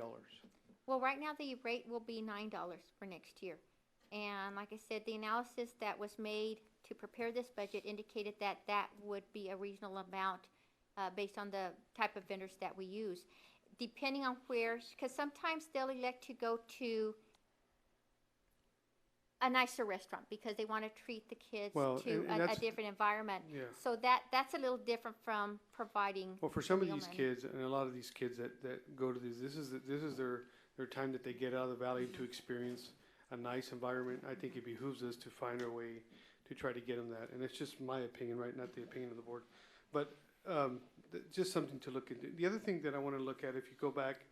Speaker 3: Well, right now the rate will be $9 for next year. And like I said, the analysis that was made to prepare this budget indicated that that would be a reasonable amount based on the type of vendors that we use. Depending on where, because sometimes they'll elect to go to a nicer restaurant because they want to treat the kids to a different environment.
Speaker 6: Yeah.
Speaker 3: So that's a little different from providing.
Speaker 6: Well, for some of
Speaker 3: meal
Speaker 6: these
Speaker 3: money.
Speaker 6: kids, and a lot of these kids that go to these, this is their time that they get out of the valley to experience a nice environment. I think it behooves us to find our way to try to get them that. And it's just my opinion, right? Not the opinion of the board. But just something to look into. The other thing that I want to look at, if you go back,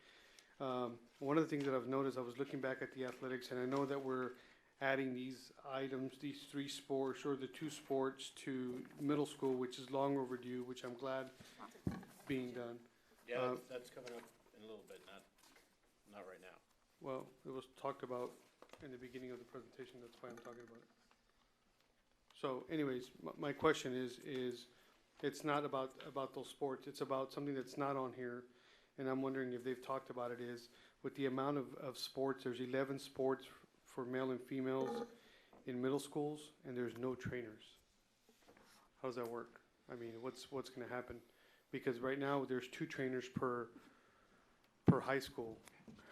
Speaker 6: one of the things that I've noticed, I was looking back at the athletics, and I know that we're adding these items, these 3 sports, or the 2 sports to middle school, which is long overdue, which I'm glad being done.
Speaker 1: Yeah, that's coming up in a little bit, not right now.
Speaker 6: Well, it was talked about in the beginning of the presentation, that's why I'm talking about it. So anyways, my question is, it's not about those sports, it's about something that's not on here, and I'm wondering if they've talked about it, is with the amount of sports, there's 11 sports for male and females in middle schools, and there's no trainers. How does that work? I mean, what's gonna happen? Because right now, there's 2 trainers per high school.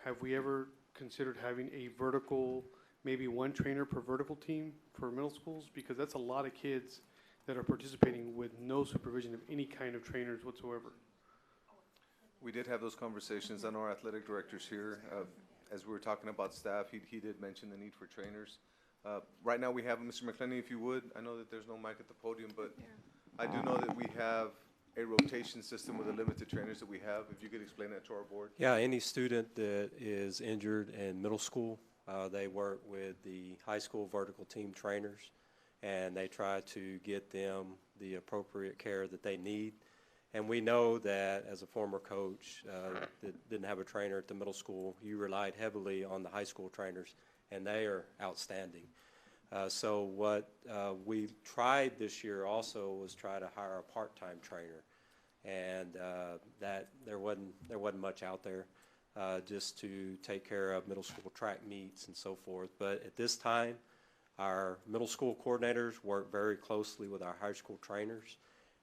Speaker 6: Have we ever considered having a vertical, maybe 1 trainer per vertical team for middle schools? Because that's a lot of kids that are participating with no supervision of any kind of trainers whatsoever.
Speaker 2: We did have those conversations. I know our athletic director's here. As we were talking about staff, he did mention the need for trainers. Right now, we have, Mr. McClenny, if you would, I know that there's no mic at the podium, but I do know that we have a rotation system with the limited trainers that we have. If you could explain that to our board.
Speaker 9: Yeah, any student that is injured in middle school, they work with the high school vertical team trainers, and they try to get them the appropriate care that they need. And we know that as a former coach that didn't have a trainer at the middle school, you relied heavily on the high school trainers, and they are outstanding. So what we tried this year also was try to hire a part-time trainer, and that there wasn't much out there just to take care of middle school track meets and so forth. But at this time, our middle school coordinators work very closely with our high school trainers,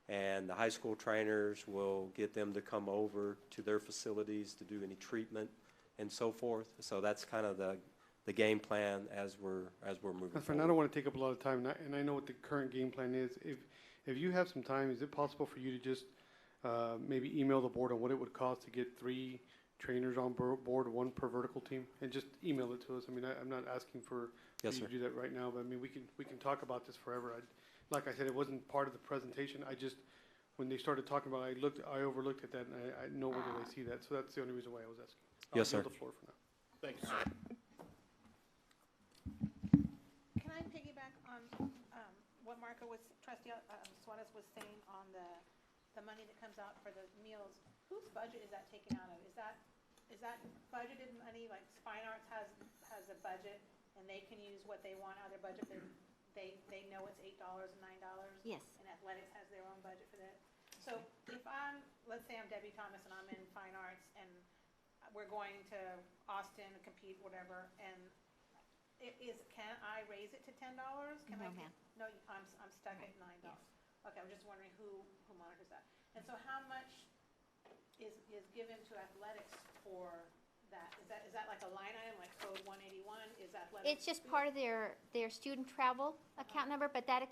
Speaker 9: and the high school trainers will get them to come over to their facilities to do any treatment and so forth. So that's kind of the game plan as we're moving
Speaker 6: That's fine. I
Speaker 9: forward.
Speaker 6: don't want to take up a lot of time, and I know what the current game plan is. If you have some time, is it possible for you to just maybe email the board on what it would cost to get 3 trainers on board, 1 per vertical team, and just email it to us? I mean, I'm not asking for
Speaker 9: Yes,
Speaker 6: you
Speaker 9: sir.
Speaker 6: to do that right now, but I mean, we can talk about this forever. Like I said, it wasn't part of the presentation. When they started talking about it, I overlooked at that, and I nowhere did I see that. So that's the only reason why I was asking.
Speaker 9: Yes, sir.
Speaker 6: I'll yield the floor for now.
Speaker 1: Thank you, sir.
Speaker 10: Can I piggyback on what Trustee Suarez was saying on the money that comes out for the meals? Whose budget is that taken out of? Is that budgeted money, like Fine Arts has a budget and they can use what they want out of their budget? They know it's $8 and $9?
Speaker 3: Yes.
Speaker 10: And athletics has their own budget for that? So if let's say I'm Debbie Thomas and I'm in Fine Arts and we're going to Austin to compete, whatever, and can I raise it to $10?
Speaker 3: No, ma'am.
Speaker 10: No, I'm stuck at $9. Okay, I'm just wondering who monitors that. And so how much is given to athletics for that? Is that like a line item, like code 181? Is athletics?
Speaker 3: It's just part of their student travel account number, but that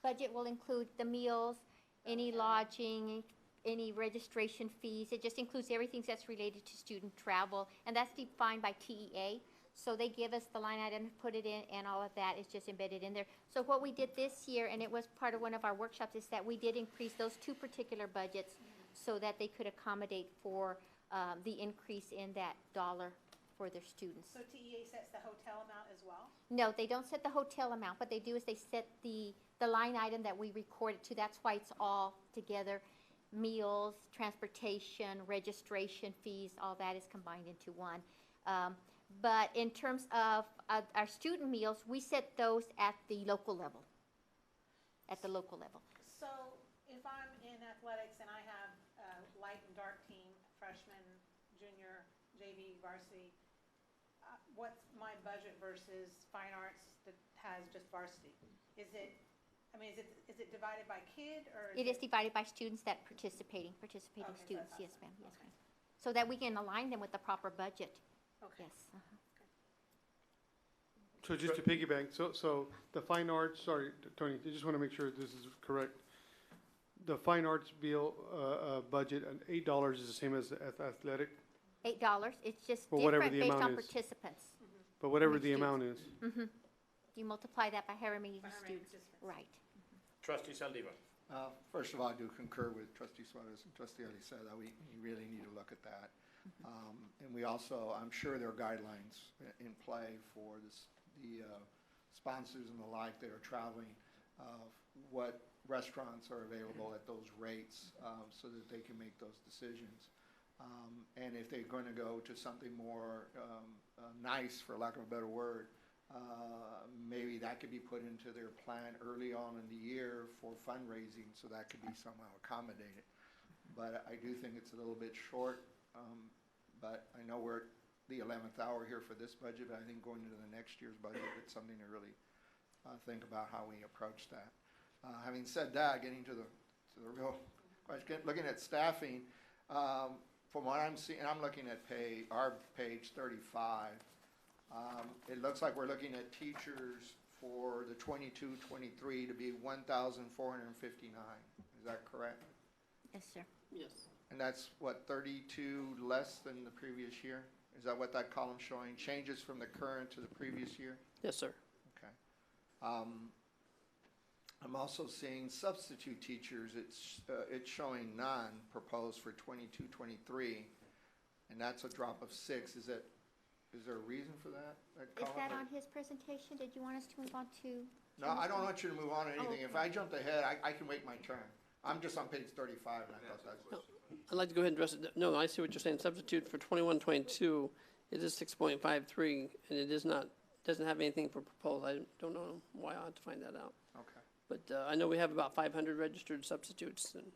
Speaker 3: budget will include the meals, any lodging, any registration fees. It just includes everything that's related to student travel, and that's defined by TEA. So they give us the line item, put it in, and all of that is just embedded in there. So what we did this year, and it was part of one of our workshops, is that we did increase those 2 particular budgets so that they could accommodate for the increase in that dollar for their students.
Speaker 10: So TEA sets the hotel amount as well?
Speaker 3: No, they don't set the hotel amount. What they do is they set the line item that we recorded to. That's why it's all together. Meals, transportation, registration fees, all that is combined into one. But in terms of our student meals, we set those at the local level. At the local level.
Speaker 10: So if I'm in athletics and I have a light and dark team, freshman, junior, JV, varsity, what's my budget versus Fine Arts that has just varsity? Is it divided by kid or?
Speaker 3: It is divided by students that participating
Speaker 10: Okay, so
Speaker 3: students.
Speaker 10: that's
Speaker 3: Yes, ma'am. Yes,
Speaker 10: okay.
Speaker 3: ma'am. So that we can align them with the proper budget.
Speaker 10: Okay.
Speaker 3: Yes.
Speaker 6: So just to piggyback, so the Fine Arts, sorry, Tony, I just want to make sure this is correct. The Fine Arts bill, budget, and $8 is the same as athletic,
Speaker 3: $8. It's just
Speaker 6: Well, whatever
Speaker 3: different
Speaker 6: the
Speaker 3: based
Speaker 6: amount
Speaker 3: on
Speaker 6: is.
Speaker 3: participants.
Speaker 6: but whatever
Speaker 3: Which
Speaker 6: the
Speaker 3: students?
Speaker 6: amount is.
Speaker 3: You multiply that by however many
Speaker 10: By how many
Speaker 3: students.
Speaker 10: participants.
Speaker 3: Right.
Speaker 1: Trustee Saldiva.
Speaker 5: First of all, I do concur with Trustee Suarez and Trustee Eliseda. We really need to look at that. And we also, I'm sure there are guidelines in play for the sponsors and the like that are traveling, what restaurants are available at those rates, so that they can make those decisions. And if they're going to go to something more nice, for lack of a better word, maybe that could be put into their plan early on in the year for fundraising, so that could be somehow accommodated. But I do think it's a little bit short, but I know we're at the 11th hour here for this budget, but I think going into the next year's budget, it's something to really think about how we approach that. Having said that, getting to the real question, looking at staffing, from what I'm seeing, I'm looking at our page 35. It looks like we're looking at teachers for the 22-23 to be 1,459. Is that correct?
Speaker 3: Yes, sir.
Speaker 11: Yes.
Speaker 5: And that's what, 32 less than the previous year? Is that what that column's showing? Changes from the current to the previous year?
Speaker 11: Yes, sir.
Speaker 5: Okay. I'm also seeing substitute teachers. It's showing none proposed for 22-23, and that's a drop of 6. Is there a reason for that?
Speaker 3: Is that on his presentation? Did you want us to move on to?
Speaker 5: No, I don't want you to move on to anything. If
Speaker 3: okay.
Speaker 5: I jumped ahead, I can wait my turn. I'm just on page 35, and I thought that's.
Speaker 11: I'd like to go ahead and address it. No, I see what you're saying. Substitute for 21-22, it is 6.53, and it is not, doesn't have anything for proposed. I don't know why. I'll have to find that out.
Speaker 5: Okay.
Speaker 11: But I know we have about 500 registered substitutes, and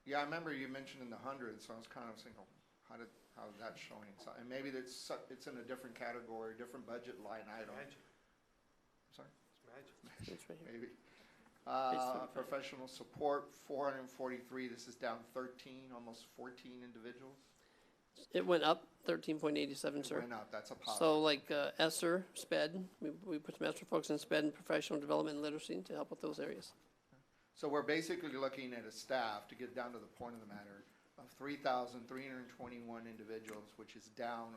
Speaker 5: Yeah, I remember you mentioned in the hundreds, so I was kind of thinking, how's that showing? So, and maybe it's in a different category, different budget line item.
Speaker 6: Magic.
Speaker 5: Sorry?
Speaker 6: It's magic.
Speaker 11: it's right here.
Speaker 5: Maybe.
Speaker 11: 35.
Speaker 5: Professional support, 443. This is down 13, almost 14 individuals.
Speaker 11: It went up 13.87,
Speaker 5: It
Speaker 11: sir.
Speaker 5: went up. That's a positive.
Speaker 11: So like ESSER, SPED, we put some extra focus in SPED and professional development and literacy to help with those areas.
Speaker 5: So we're basically looking at a staff, to get down to the point of the matter, of 3,321 individuals, which is down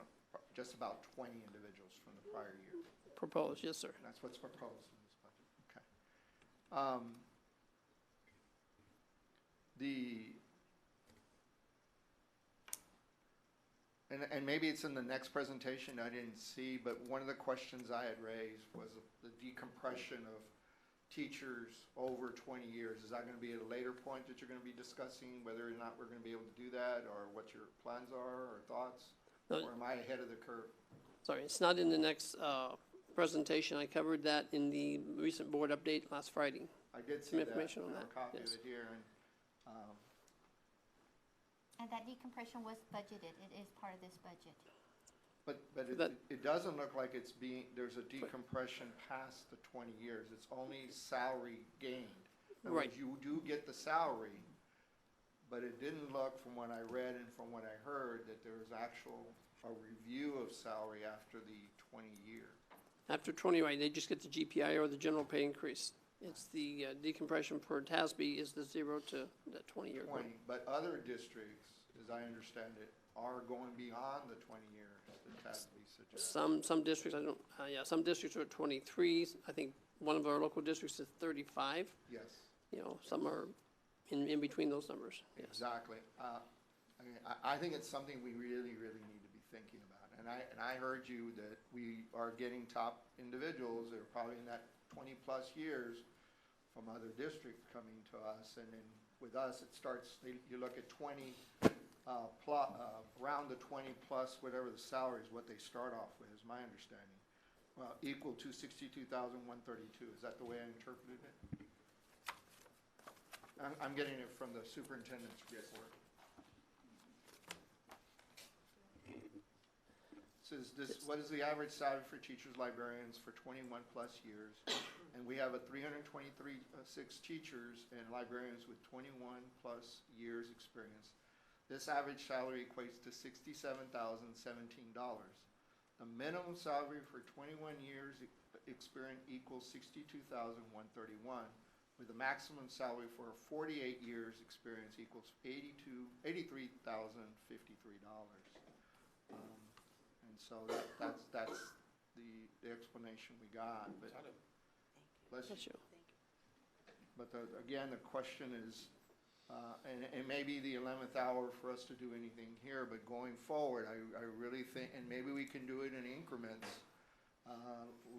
Speaker 5: just about 20 individuals from the prior year.
Speaker 11: Proposed, yes, sir.
Speaker 5: That's what's proposed in this budget. Okay. And maybe it's in the next presentation, I didn't see, but one of the questions I had raised was the decompression of teachers over 20 years. Is that going to be at a later point that you're going to be discussing whether or not we're going to be able to do that, or what your plans are or thoughts?
Speaker 11: No.
Speaker 5: Or am I ahead of the curve?
Speaker 11: Sorry, it's not in the next presentation. I covered that in the recent board update last Friday.
Speaker 5: I did see
Speaker 11: Some
Speaker 5: that.
Speaker 11: information on
Speaker 5: I have
Speaker 11: that,
Speaker 5: a copy
Speaker 11: yes.
Speaker 5: of it here,
Speaker 3: And that decompression was budgeted. It is part of this budget.
Speaker 5: but
Speaker 11: That-
Speaker 5: it doesn't look like there's a decompression past the 20 years. It's only salary gained. In other
Speaker 11: Right.
Speaker 5: words, you do get the salary, but it didn't look, from what I read and from what I heard, that there was a review of salary after the 20 year.
Speaker 11: After 20, right, they just get the GPI or the general pay increase. It's the decompression per TASB is the 0 to the 20-year.
Speaker 5: 20, but other districts, as I understand it, are going beyond the 20 years that TASB suggests.
Speaker 11: Some districts, some districts are at 23. I think one of our local districts is 35.
Speaker 5: Yes.
Speaker 11: Some are in between those numbers. Yes.
Speaker 5: Exactly. I think it's something we really, really need to be thinking about. And I heard you that we are getting top individuals that are probably in that 20-plus years from other districts coming to us. And then with us, it starts, you look at 20, around the 20-plus, whatever the salary is, what they start off with, is my understanding. Well, equal to 62,132. Is that the way I interpreted it? I'm getting it from the superintendent's report. Says what is the average salary for teachers, librarians for 21-plus years? And we have a 323 teachers and librarians with 21-plus years experience. This average salary equates to $67,017. The minimum salary for 21 years experience equals $62,131, with the maximum salary for 48 years experience equals $83,053. And so that's the explanation we got, but bless
Speaker 11: Bless
Speaker 5: you.
Speaker 11: you.
Speaker 5: But again, the question is, and it may be the 11th hour for us to do anything here, but going forward, I really think, and maybe we can do it in increments,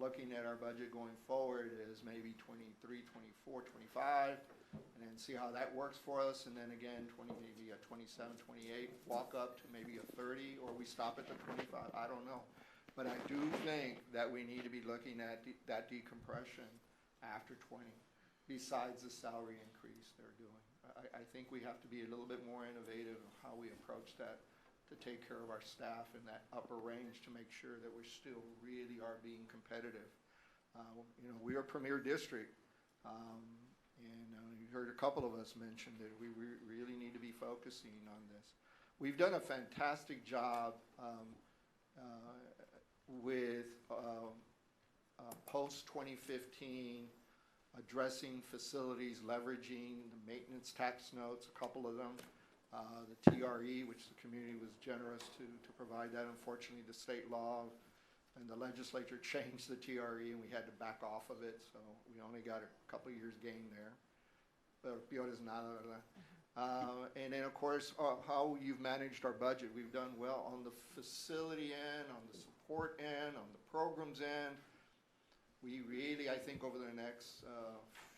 Speaker 5: looking at our budget going forward is maybe 23, 24, 25, and then see how that works for us, and then again, maybe a 27, 28, walk up to maybe a 30, or we stop at the 25, I don't know. But I do think that we need to be looking at that decompression after 20, besides the salary increase they're doing. I think we have to be a little bit more innovative in how we approach that to take care of our staff in that upper range to make sure that we still really are being competitive. You know, we are a premier district, and you heard a couple of us mention that we really need to be focusing on this. We've done a fantastic job with post-2015 addressing facilities, leveraging the maintenance tax notes, a couple of them, the TRE, which the community was generous to provide that. Unfortunately, the state law and the legislature changed the TRE, and we had to back off of it, so we only got a couple of years gain there. But peor es nada, ¿verdad? And then, of course, how you've managed our budget. We've done well on the facility end, on the support end, on the programs end. We really, I think, over the next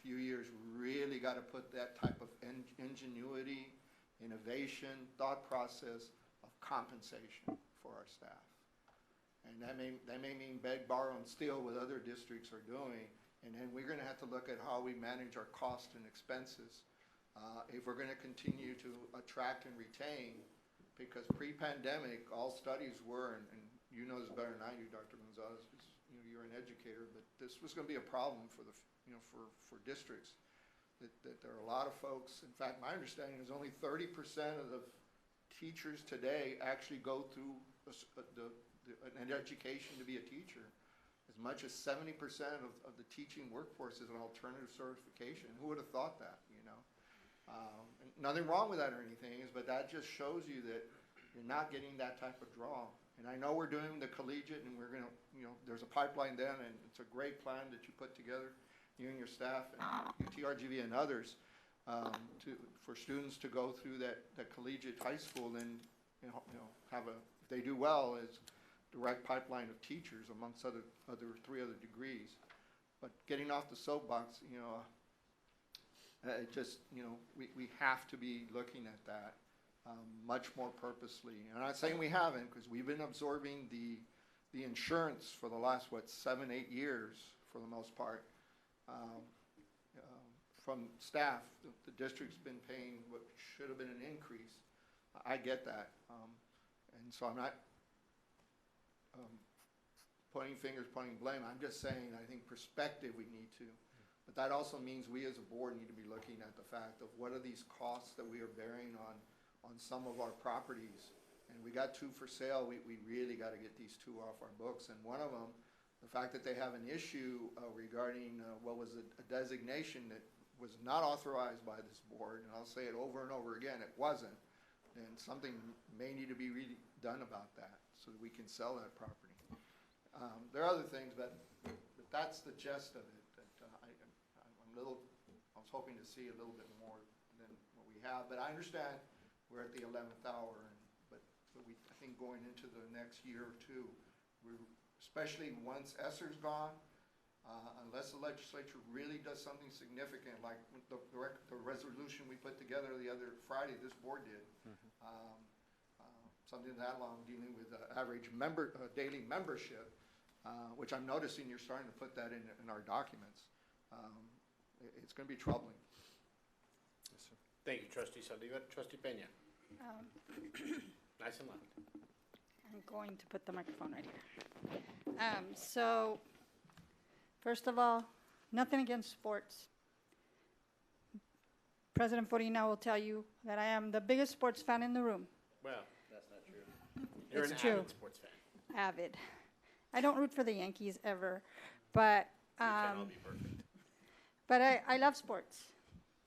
Speaker 5: few years, really got to put that type of ingenuity, innovation, thought process of compensation for our staff. And that may mean beg, borrow, and steal what other districts are doing. And then we're going to have to look at how we manage our costs and expenses if we're going to continue to attract and retain. Because pre-pandemic, all studies were, and you know this better than I do, Dr. Gonzalez, because you're an educator, but this was going to be a problem for the for districts. That there are a lot of folks. In fact, my understanding is only 30% of the teachers today actually go through an education to be a teacher. As much as 70% of the teaching workforce is an alternative certification. Who would have thought that, you know? Nothing wrong with that or anything, but that just shows you that you're not getting that type of draw. And I know we're doing the collegiate, and we're going to, there's a pipeline then, and it's a great plan that you put together, you and your staff, and TRGV and others, for students to go through that collegiate high school, and have if they do well, is direct pipeline of teachers amongst three other degrees. But getting off the soapbox, it just, we have to be looking at that much more purposely. And I'm not saying we haven't, because we've been absorbing the insurance for the last, 7, 8 years for the most part, from staff. The district's been paying what should have been an increase. I get that. And so I'm not pointing fingers, pointing blame. I'm just saying I think perspective we need to. But that also means we as a board need to be looking at the fact of what are these costs that we are bearing on some of our properties. And we got 2 for sale. We really got to get these 2 off our books. And one of them, the fact that they have an issue regarding what was a designation that was not authorized by this board, and I'll say it over and over again, it wasn't, then something may need to be really done about that so that we can sell that property. There are other things, but that's the gist of it. That I was hoping to see a little bit more than what we have, but I understand we're at the 11th hour, but I think going into the next year or two, especially once Esser's gone, unless the legislature really does something significant, like the resolution we put together the other Friday, this board did, something that long dealing with average daily membership, which I'm noticing you're starting to put that in our documents. It's going to be troubling.
Speaker 2: Yes, sir.
Speaker 1: Thank you, Trustee Saldívar. Trustee Peña. Nice and loud.
Speaker 4: I'm going to put the microphone right here. So, first of all, nothing against sports. President Forina will tell you that I am the biggest sports fan in the room.
Speaker 1: Well,
Speaker 7: That's not true.
Speaker 1: you're
Speaker 4: It's
Speaker 1: an
Speaker 4: true.
Speaker 1: avid sports fan.
Speaker 4: Avid. I don't root for the Yankees ever, but
Speaker 1: We can't all be perfect.
Speaker 4: but I love sports.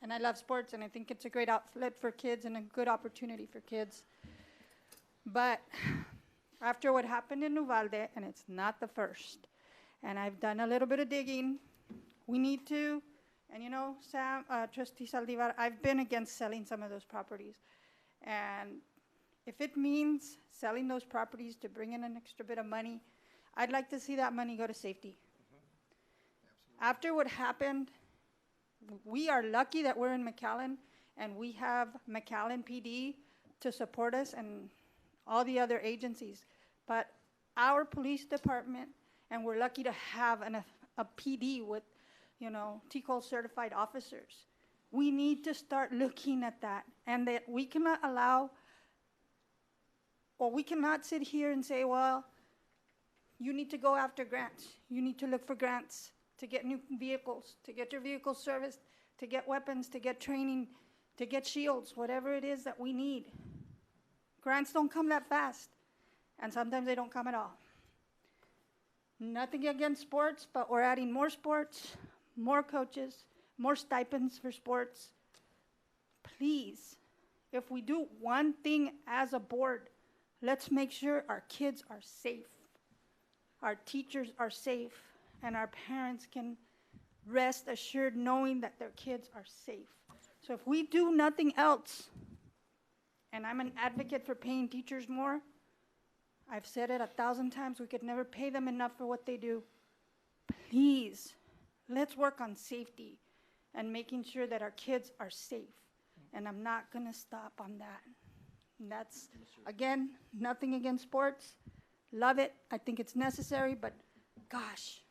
Speaker 4: And I love sports, and I think it's a great outlet for kids and a good opportunity for kids. But after what happened in Uvalde, and it's not the first, and I've done a little bit of digging, we need to, and Sam, Trustee Saldívar, I've been against selling some of those properties. And if it means selling those properties to bring in an extra bit of money, I'd like to see that money go to safety. After what happened, we are lucky that we're in McAllen, and we have McAllen PD to support us and all the other agencies. But our police department, and we're lucky to have a PD with, TCOL certified officers. We need to start looking at that, and that we cannot allow, or we cannot sit here and say, well, you need to go after grants. You need to look for grants to get new vehicles, to get your vehicles serviced, to get weapons, to get training, to get shields, whatever it is that we need. Grants don't come that fast, and sometimes they don't come at all. Nothing against sports, but we're adding more sports, more coaches, more stipends for sports. Please, if we do one thing as a board, let's make sure our kids are safe, our teachers are safe, and our parents can rest assured knowing that their kids are safe. So if we do nothing else, and I'm an advocate for paying teachers more, I've said it 1,000 times, we could never pay them enough for what they do. Please, let's work on safety and making sure that our kids are safe. And I'm not gonna stop on that. And that's, again, nothing against sports. Love it, I think it's necessary, but gosh,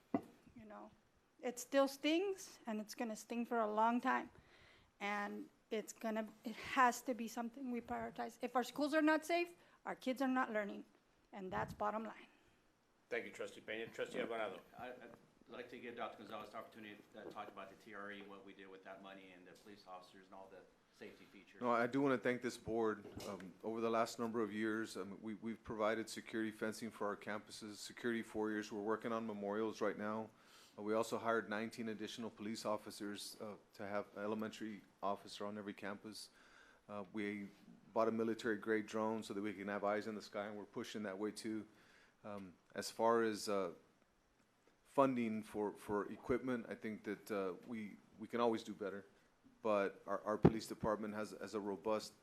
Speaker 4: it still stings, and it's gonna sting for a long time. And it has to be something we prioritize. If our schools are not safe, our kids are not learning, and that's bottom line.
Speaker 1: Thank you, Trustee Peña. Trustee Alvarado.
Speaker 7: I'd like to give Dr. Gonzalez the opportunity to talk about the TRE, what we did with that money, and the police officers and all the safety features.
Speaker 2: No, I do want to thank this board. Over the last number of years, we've provided security fencing for our campuses, security foyers. We're working on memorials right now. We also hired 19 additional police officers to have an elementary officer on every campus. We bought a military-grade drone so that we can have eyes in the sky, and we're pushing that way too. As far as funding for equipment, I think that we can always do better. But our police department has a robust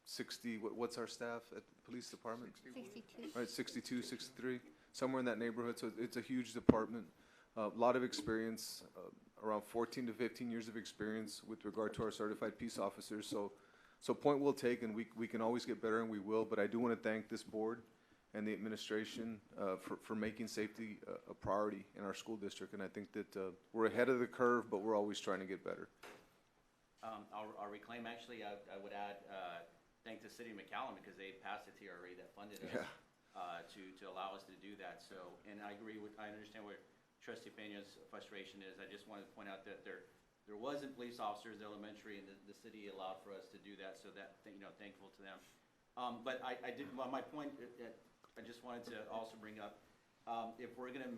Speaker 2: 60, what's our staff at the police department?
Speaker 3: 62.
Speaker 2: Right, 62, 63, somewhere in that neighborhood. So it's a huge department. A lot of experience, around 14 to 15 years of experience with regard to our certified peace officers. So point well taken. We can always get better, and we will. But I do want to thank this board and the administration for making safety a priority in our school district. And I think that we're ahead of the curve, but we're always trying to get better.
Speaker 7: I'll reclaim, actually, I would add, thank the city of McAllen, because they passed a TRE that funded us to allow us to do that. So, and I understand where Trustee Peña's frustration is. I just wanted to point out that there wasn't police officers in elementary, and the city allowed for us to do that, so that, thankful to them. But my point, I just wanted to also bring up, if we're gonna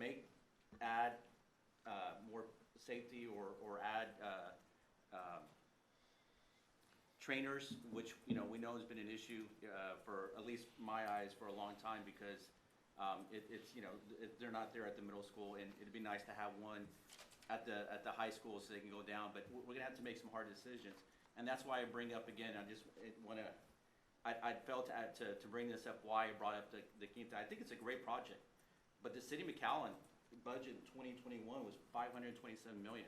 Speaker 7: add more safety or add trainers, which, we know has been an issue for at least my eyes for a long time, because they're not there at the middle school, and it'd be nice to have one at the high school so they can go down, but we're gonna have to make some hard decisions. And that's why I bring up again, I felt to bring this up, why I brought up the Quinta. I think it's a great project, but the city of McAllen budget in 2021 was $527 million.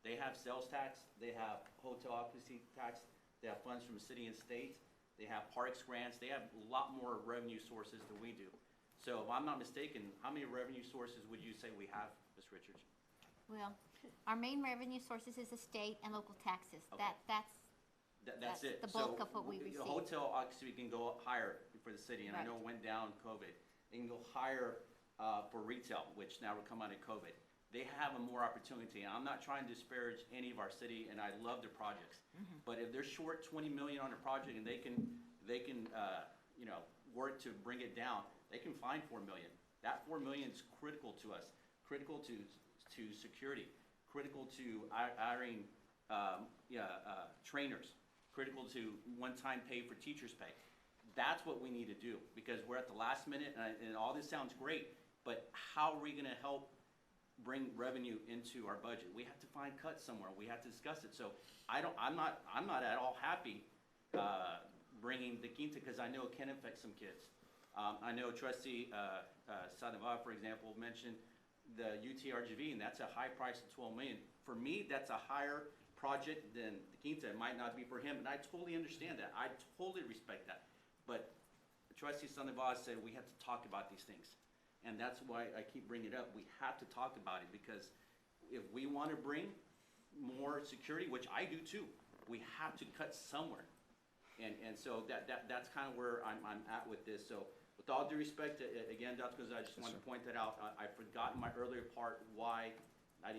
Speaker 7: They have sales tax, they have hotel occupancy tax, they have funds from the city and state, they have parks grants, they have a lot more revenue sources than we do. So if I'm not mistaken, how many revenue sources would you say we have, Ms. Richards?
Speaker 3: Well, our main revenue sources is the state and local taxes.
Speaker 7: Okay.
Speaker 3: That's
Speaker 7: it.
Speaker 3: the bulk of what we receive.
Speaker 7: The hotel occupancy can go higher for the city, and I
Speaker 3: Right.
Speaker 7: know it went down COVID. It can go higher for retail, which now we're coming out of COVID. They have a more opportunity, and I'm not trying to disparage any of our city, and I love their projects. But if they're short $20 million on a project, and they can work to bring it down, they can find $4 million. That $4 million is critical to us, critical to security, critical to hiring trainers, critical to one-time pay for teachers' pay. That's what we need to do, because we're at the last minute, and all this sounds great, but how are we gonna help bring revenue into our budget? We have to find cuts somewhere. We have to discuss it. So I'm not at all happy bringing the Quinta, because I know it can affect some kids. I know Trustee Sandoval, for example, mentioned the UTRGV, and that's a high price of $12 million. For me, that's a higher project than the Quinta. It might not be for him, and I totally understand that. I totally respect that. But Trustee Sandoval said we have to talk about these things. And that's why I keep bringing it up. We have to talk about it, because if we want to bring more security, which I do too, we have to cut somewhere. And so that's kind of where I'm at with this. So with all due respect, again, Dr. Gonzalez, I just wanted to point that out. I forgot in my earlier part why I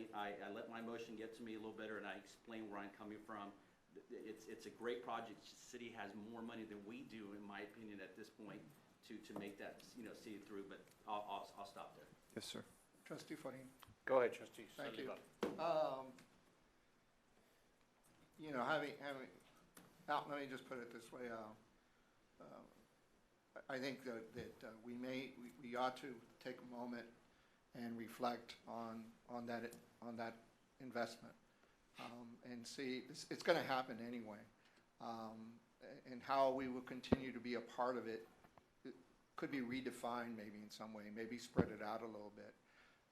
Speaker 7: let my motion get to me a little better, and I explained where I'm coming from. It's a great project. The city has more money than we do, in my opinion, at this point, to make that, see it through, but I'll stop there.
Speaker 2: Yes, sir.
Speaker 5: Trustee Farin.
Speaker 1: Go ahead, trustee.
Speaker 5: Thank you.
Speaker 1: Saliba.
Speaker 5: Let me just put it this way. I think that we ought to take a moment and reflect on that investment, and see, it's going to happen anyway, and how we will continue to be a part of it. It could be redefined maybe in some way, maybe spread it out a little bit.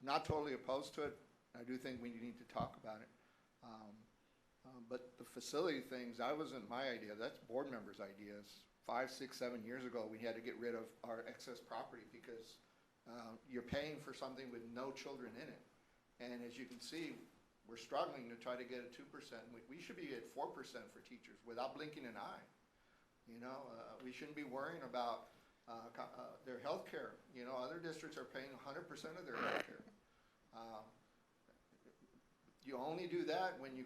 Speaker 5: Not totally opposed to it. I do think we need to talk about it. But the facility things, that wasn't my idea. That's board members' ideas. 5, 6, 7 years ago, we had to get rid of our excess property because you're paying for something with no children in it. And as you can see, we're struggling to try to get a 2%. We should be at 4% for teachers without blinking an eye. We shouldn't be worrying about their health care. Other districts are paying 100% of their health care. You only do that when you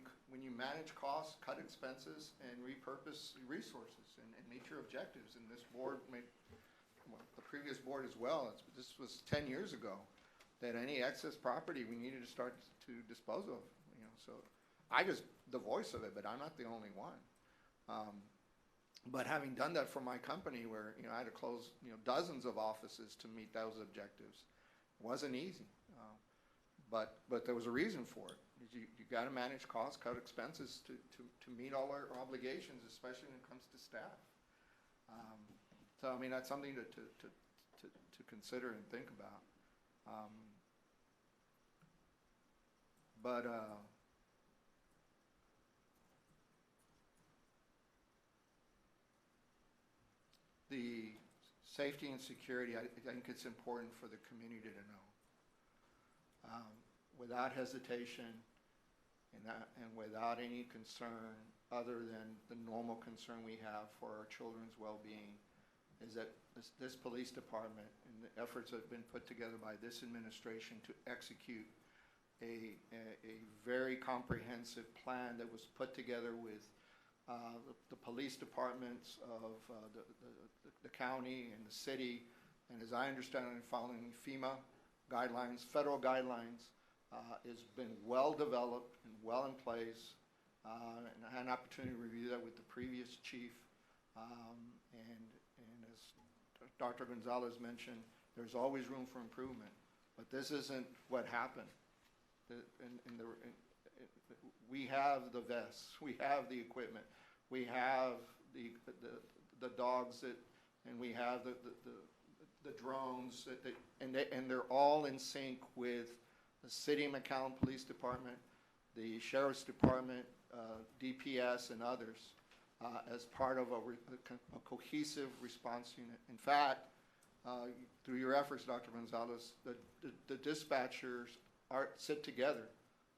Speaker 5: manage costs, cut expenses, and repurpose resources and meet your objectives. And this board, the previous board as well, this was 10 years ago, that any excess property we needed to start to dispose of. So I just the voice of it, but I'm not the only one. But having done that for my company, where I had to close dozens of offices to meet those objectives, it wasn't easy. But there was a reason for it. You got to manage costs, cut expenses to meet all our obligations, especially when it comes to staff. So I mean, that's something to consider and think about. The safety and security, I think it's important for the community to know. Without hesitation and without any concern other than the normal concern we have for our children's well-being, is that this police department and the efforts that have been put together by this administration to execute a very comprehensive plan that was put together with the police departments of the county and the city, and as I understand it, following FEMA guidelines, federal guidelines, has been well developed and well in place. And I had an opportunity to review that with the previous chief. And as Dr. Gonzalez mentioned, there's always room for improvement. But this isn't what happened. We have the vests, we have the equipment, we have the dogs and we have the drones and they're all in sync with the City of McAllen Police Department, the Sheriff's Department, DPS, and others as part of a cohesive response unit. In fact, through your efforts, Dr. Gonzalez, the dispatchers sit together.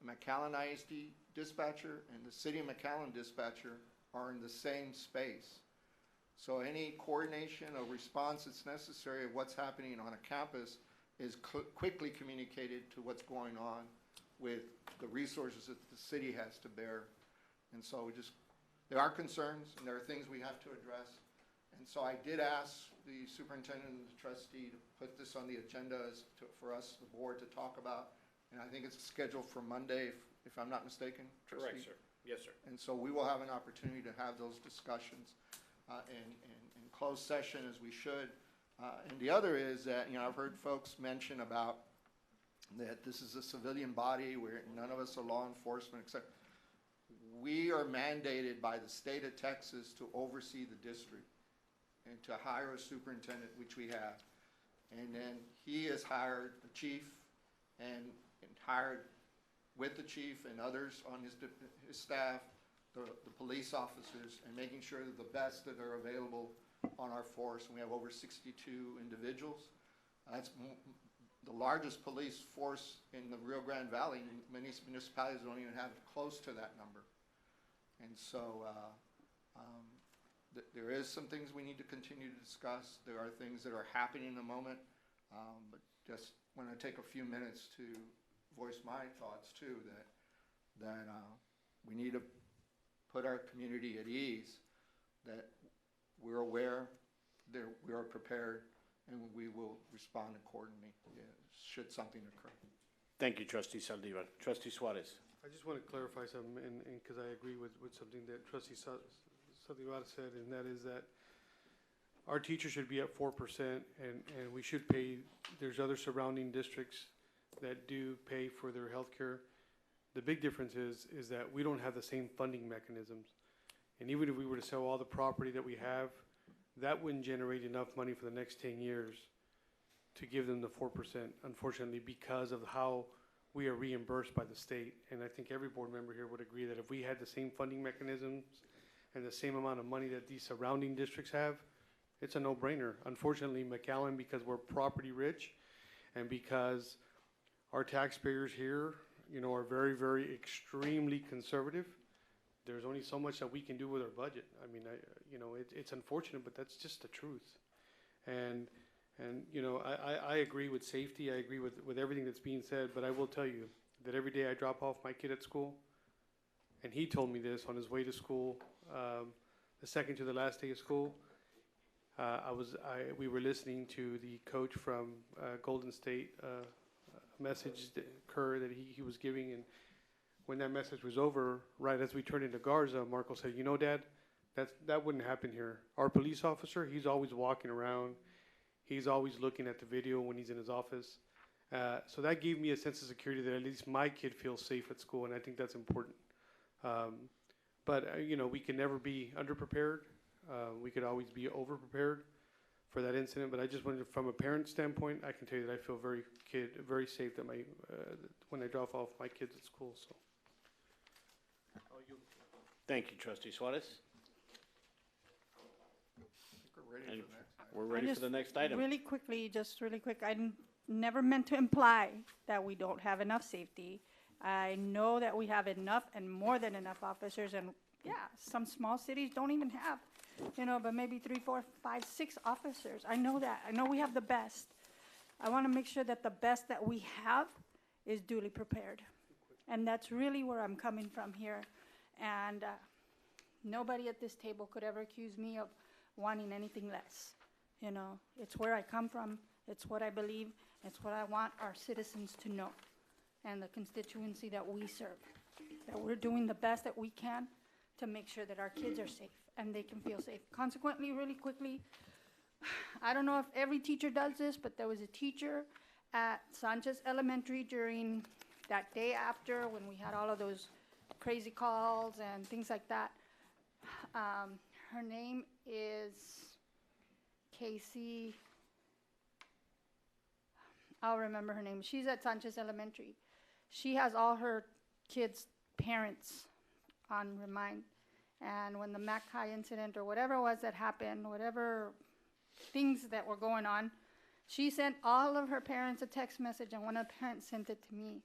Speaker 5: The McAllen ISD dispatcher and the City of McAllen dispatcher are in the same space. So any coordination or response that's necessary of what's happening on a campus is quickly communicated to what's going on with the resources that the city has to bear. And so there are concerns and there are things we have to address. And so I did ask the superintendent and the trustee to put this on the agenda for us, the board, to talk about. And I think it's scheduled for Monday, if I'm not mistaken, trustee?
Speaker 1: Correct, sir. Yes, sir.
Speaker 5: And so we will have an opportunity to have those discussions in closed session, as we should. And the other is that, I've heard folks mention about that this is a civilian body where none of us are law enforcement, except we are mandated by the state of Texas to oversee the district and to hire a superintendent, which we have. And then he has hired the chief and hired with the chief and others on his staff, the police officers, and making sure that the best that are available on our force. And we have over 62 individuals. That's the largest police force in the Rio Grande Valley. Many municipalities don't even have close to that number. And so, there is some things we need to continue to discuss. There are things that are happening in the moment, but just want to take a few minutes to voice my thoughts too, that we need to put our community at ease, that we're aware, that we are prepared, and we will respond accordingly, should something occur.
Speaker 1: Thank you, Trustee Saldivar. Trustee Suarez.
Speaker 6: I just want to clarify something, and because I agree with something that Trustee Saldivar said, and that is that our teachers should be at 4%, and we should pay, there's other surrounding districts that do pay for their health care. The big difference is that we don't have the same funding mechanisms. And even if we were to sell all the property that we have, that wouldn't generate enough money for the next 10 years to give them the 4%, unfortunately, because of how we are reimbursed by the state. And I think every board member here would agree that if we had the same funding mechanisms and the same amount of money that these surrounding districts have, it's a no-brainer. Unfortunately, McAllen, because we're property rich and because our taxpayers here, are very, very extremely conservative, there's only so much that we can do with our budget. I mean, it's unfortunate, but that's just the truth. And I agree with safety. I agree with everything that's being said, but I will tell you that every day I drop off my kid at school, and he told me this on his way to school, the second to the last day of school, we were listening to the coach from Golden State, message that he was giving, and when that message was over, right as we turned into Garza, Marco said, Dad, that wouldn't happen here. Our police officer, he's always walking around. He's always looking at the video when he's in his office. So that gave me a sense of security that at least my kid feels safe at school, and I think that's important. But we can never be underprepared. We could always be overprepared for that incident. But I just wanted, from a parent standpoint, I can tell you that I feel very safe that when I drop off my kids at school. So.
Speaker 1: Thank you, Trustee Suarez.
Speaker 5: We're ready for the next item.
Speaker 1: We're ready for the next item.
Speaker 4: Really quick, I never meant to imply that we don't have enough safety. I know that we have enough and more than enough officers, and yeah, some small cities don't even have, but maybe 3, 4, 5, 6 officers. I know that. I know we have the best. I want to make sure that the best that we have is duly prepared. And that's really where I'm coming from here. And nobody at this table could ever accuse me of wanting anything less. It's where I come from. It's what I believe. It's what I want our citizens to know, and the constituency that we serve, that we're doing the best that we can to make sure that our kids are safe and they can feel safe. Consequently, really quickly, I don't know if every teacher does this, but there was a teacher at Sanchez Elementary during that day after when we had all of those crazy calls and things like that. Her name is Casey. I'll remember her name. She's at Sanchez Elementary. She has all her kids' parents on remind. And when the Mac High incident or whatever it was that happened, whatever things that were going on, she sent all of her parents a text message, and one of the parents sent it to me.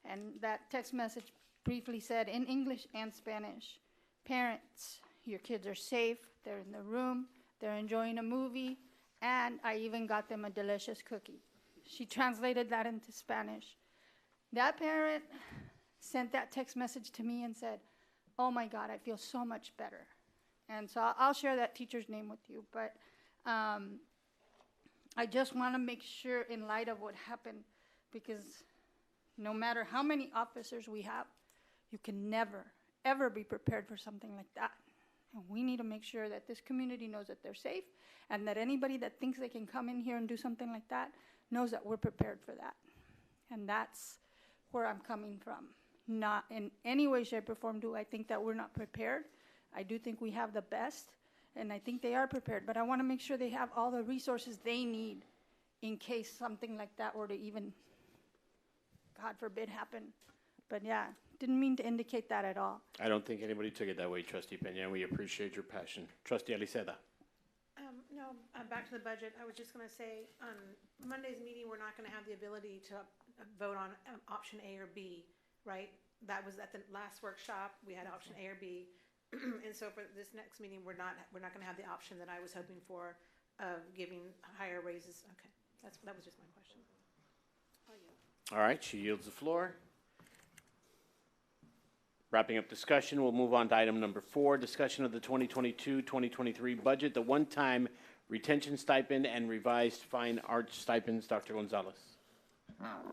Speaker 4: And that text message briefly said, in English and Spanish, "Parents, your kids are safe, they're in the room, they're enjoying a movie, and I even got them a delicious cookie." She translated that into Spanish. That parent sent that text message to me and said, "Oh my God, I feel so much better." And so I'll share that teacher's name with you, but I just want to make sure in light of what happened, because no matter how many officers we have, you can never, ever be prepared for something like that. And we need to make sure that this community knows that they're safe, and that anybody that thinks they can come in here and do something like that knows that we're prepared for that. And that's where I'm coming from. Not in any way, shape, or form do I think that we're not prepared. I do think we have the best, and I think they are prepared. But I want to make sure they have all the resources they need in case something like that were to even, God forbid, happen. But yeah, didn't mean to indicate that at all.
Speaker 1: I don't think anybody took it that way, Trustee Peña, and we appreciate your passion. Trustee Aliceda.
Speaker 10: No, back to the budget, I was just gonna say, on Monday's meeting, we're not gonna have the ability to vote on option A or B, right? That was at the last workshop, we had option A or B. And so for this next meeting, we're not gonna have the option that I was hoping for of giving higher raises. Okay, that was just my question. Oh, yeah.
Speaker 1: All right, she yields the floor. Wrapping up discussion, we'll move on to item number 4, discussion of the 2022-2023 budget, the one-time retention stipend and revised fine arts stipends. Dr. Gonzalez.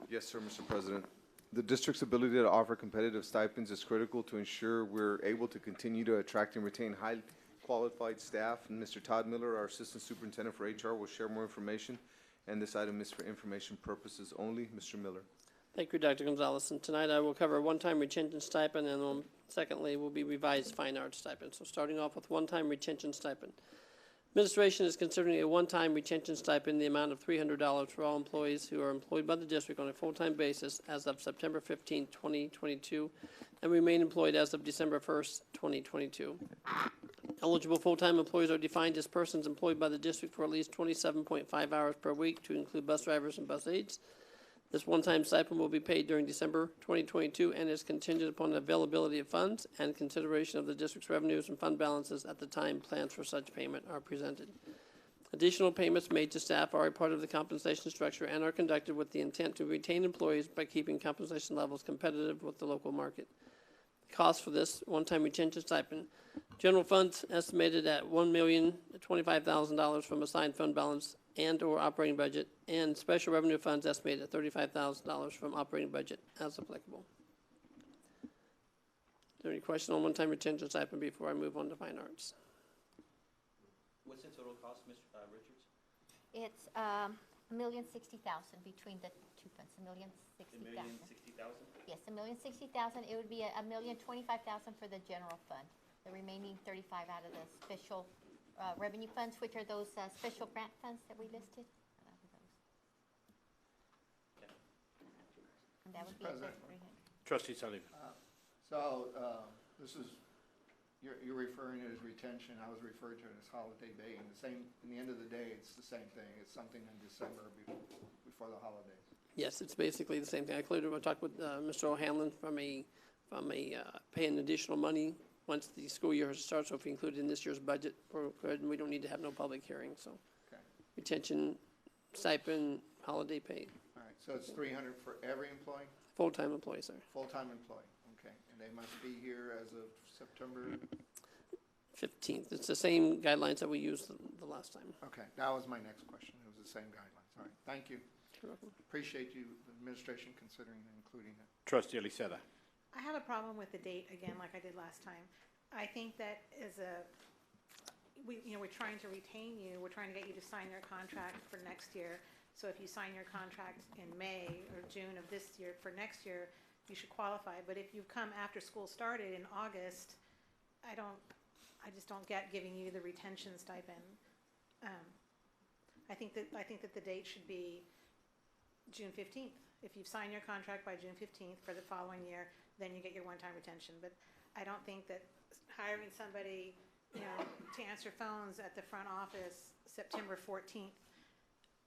Speaker 2: Yes, sir, Mr. President. The district's ability to offer competitive stipends is critical to ensure we're able to continue to attract and retain highly qualified staff. And Mr. Todd Miller, our Assistant Superintendent for HR, will share more information. And this item is for information purposes only. Mr. Miller.
Speaker 11: Thank you, Dr. Gonzalez. And tonight I will cover one-time retention stipend, and secondly will be revised fine arts stipend. So starting off with one-time retention stipend. Administration is considering a one-time retention stipend in the amount of $300 for all employees who are employed by the district on a full-time basis as of September 15, 2022, and remain employed as of December 1st, 2022. Eligible full-time employees are defined as persons employed by the district for at least 27.5 hours per week, to include bus drivers and bus aides. This one-time stipend will be paid during December 2022 and is contingent upon the availability of funds and consideration of the district's revenues and fund balances at the time plans for such payment are presented. Additional payments made to staff are a part of the compensation structure and are conducted with the intent to retain employees by keeping compensation levels competitive with the local market. Cost for this one-time retention stipend: general funds estimated at $1,025,000 from assigned fund balance and/or operating budget, and special revenue funds estimated at $35,000 from operating budget as applicable. Is there any question on one-time retention stipend before I move on to fine arts?
Speaker 7: What's the total cost, Ms. Richards?
Speaker 3: It's $1,060,000 between the two funds, $1,060,000.
Speaker 7: $1,060,000?
Speaker 3: Yes, $1,060,000. It would be $1,025,000 for the general fund. The remaining 35 out of the special revenue funds, which are those special grant funds that we listed. And that would be
Speaker 5: Mr.
Speaker 3: at the
Speaker 5: President.
Speaker 1: Trustee Saliva.
Speaker 5: So, this is, you're referring to it as retention, I was referring to it as holiday pay, and in the end of the day, it's the same thing, it's something in December before the holidays.
Speaker 11: Yes, it's basically the same thing. I talked with Mr. O'Hanlon from paying additional money once the school year starts. So if we include it in this year's budget, we're good, and we don't need to have no public hearing. So
Speaker 5: Okay,
Speaker 11: retention, stipend, holiday pay,
Speaker 5: all right, so it's 300 for every employee,
Speaker 11: full-time employees, sir.
Speaker 5: full-time employee, okay, and they must be here as of September,
Speaker 11: 15th. It's the same guidelines that we used the last time.
Speaker 5: okay, that was my next question, it was the same guidelines, all right, thank you.
Speaker 11: You're welcome.
Speaker 5: Appreciate you, the administration, considering and including it.
Speaker 1: Trustee Eliseda.
Speaker 10: I have a problem with the date again, like I did last time. I think that we're trying to retain you, we're trying to get you to sign your contract for next year. So if you sign your contract in May or June of this year for next year, you should qualify. But if you come after school started in August, I just don't get giving you the retention stipend. I think that the date should be June 15th. If you've signed your contract by June 15th for the following year, then you get your one-time retention. But I don't think that hiring somebody, to answer phones at the front office September 14th,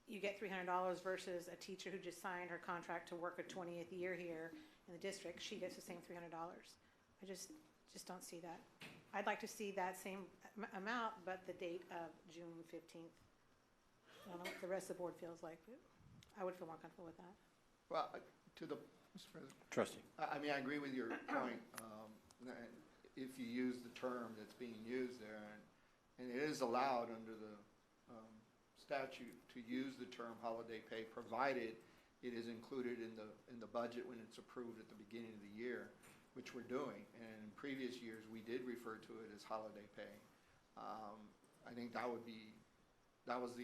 Speaker 10: you get $300 versus a teacher who just signed her contract to work a 20th year here in the district, she gets the same $300. I just don't see that. I'd like to see that same amount, but the date of June 15th. I don't know what the rest of the board feels like, but I would feel more comfortable with that.
Speaker 5: Well, Mr. President.
Speaker 1: Trustee.
Speaker 5: I mean, I agree with your point. If you use the term that's being used there, and it is allowed under the statute to use the term holiday pay, provided it is included in the budget when it's approved at the beginning of the year, which we're doing. And in previous years, we did refer to it as holiday pay. I think that was the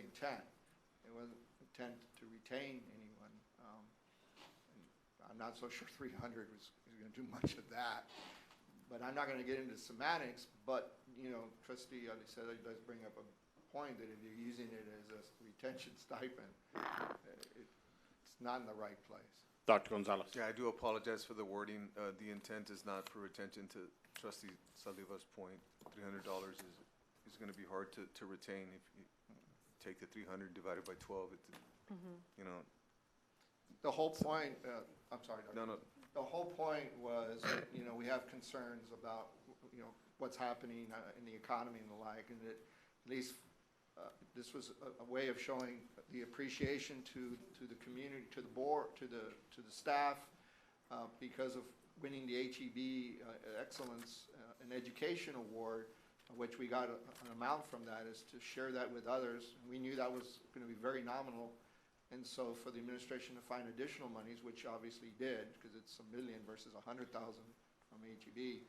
Speaker 5: intent. It wasn't intent to retain anyone. I'm not so sure 300 is going to do much of that. But I'm not going to get into semantics, but, Trustee Eliseda does bring up a point that if you're using it as a retention stipend, it's not in the right place.
Speaker 1: Dr. Gonzalez.
Speaker 2: Yeah, I do apologize for the wording. The intent is not for retention. To Trustee Saliva's point, $300 is going to be hard to retain. take the 300 divided by 12, you know,
Speaker 5: The whole point, I'm sorry, Dr.
Speaker 2: no, no,
Speaker 5: The whole point was, you know, we have concerns about, you know, what's happening in the economy and the like, and that at least this was a way of showing the appreciation to the community, to the board, to the staff, because of winning the HEB Excellence in Education Award, which we got an amount from that, is to share that with others. We knew that was going to be very nominal. And so for the administration to find additional monies, which obviously did, because it's $1 million versus $100,000 from HEB,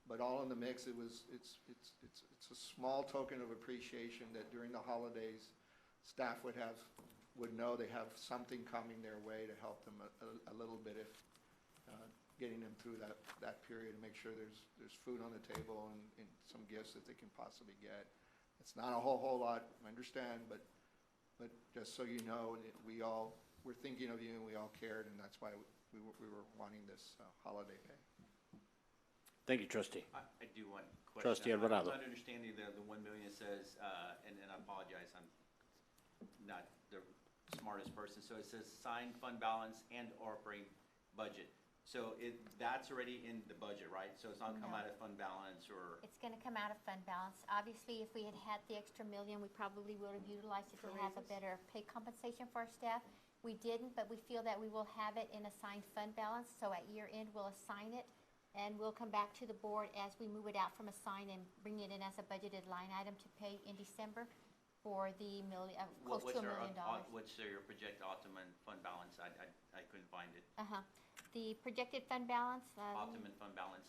Speaker 5: but all in the mix, it's a small token of appreciation that during the holidays, staff would know they have something coming their way to help them a little bit, if getting them through that period, and make sure there's food on the table and some gifts that they can possibly get. It's not a whole lot, I understand, but just so you know, we're thinking of you and we all cared, and that's why we were wanting this holiday pay.
Speaker 1: Thank you, trustee.
Speaker 7: I do want a question.
Speaker 1: Trustee Alvarado.
Speaker 7: I'm not understanding the 1 million says, and I apologize, I'm not the smartest person. So it says signed fund balance and operating budget. So that's already in the budget, right? So it's not come out of fund balance or?
Speaker 3: It's gonna come out of fund balance. Obviously, if we had the extra million, we probably would have utilized it to have a better pay compensation for our staff. We didn't, but we feel that we will have it in assigned fund balance, so at year end, we'll assign it, and we'll come back to the board as we move it out from assigned and bring it in as a budgeted line item to pay in December for the close to $1 million.
Speaker 7: What's your projected optimum fund balance? I couldn't find it.
Speaker 3: The projected fund balance.
Speaker 7: Optimum fund balance,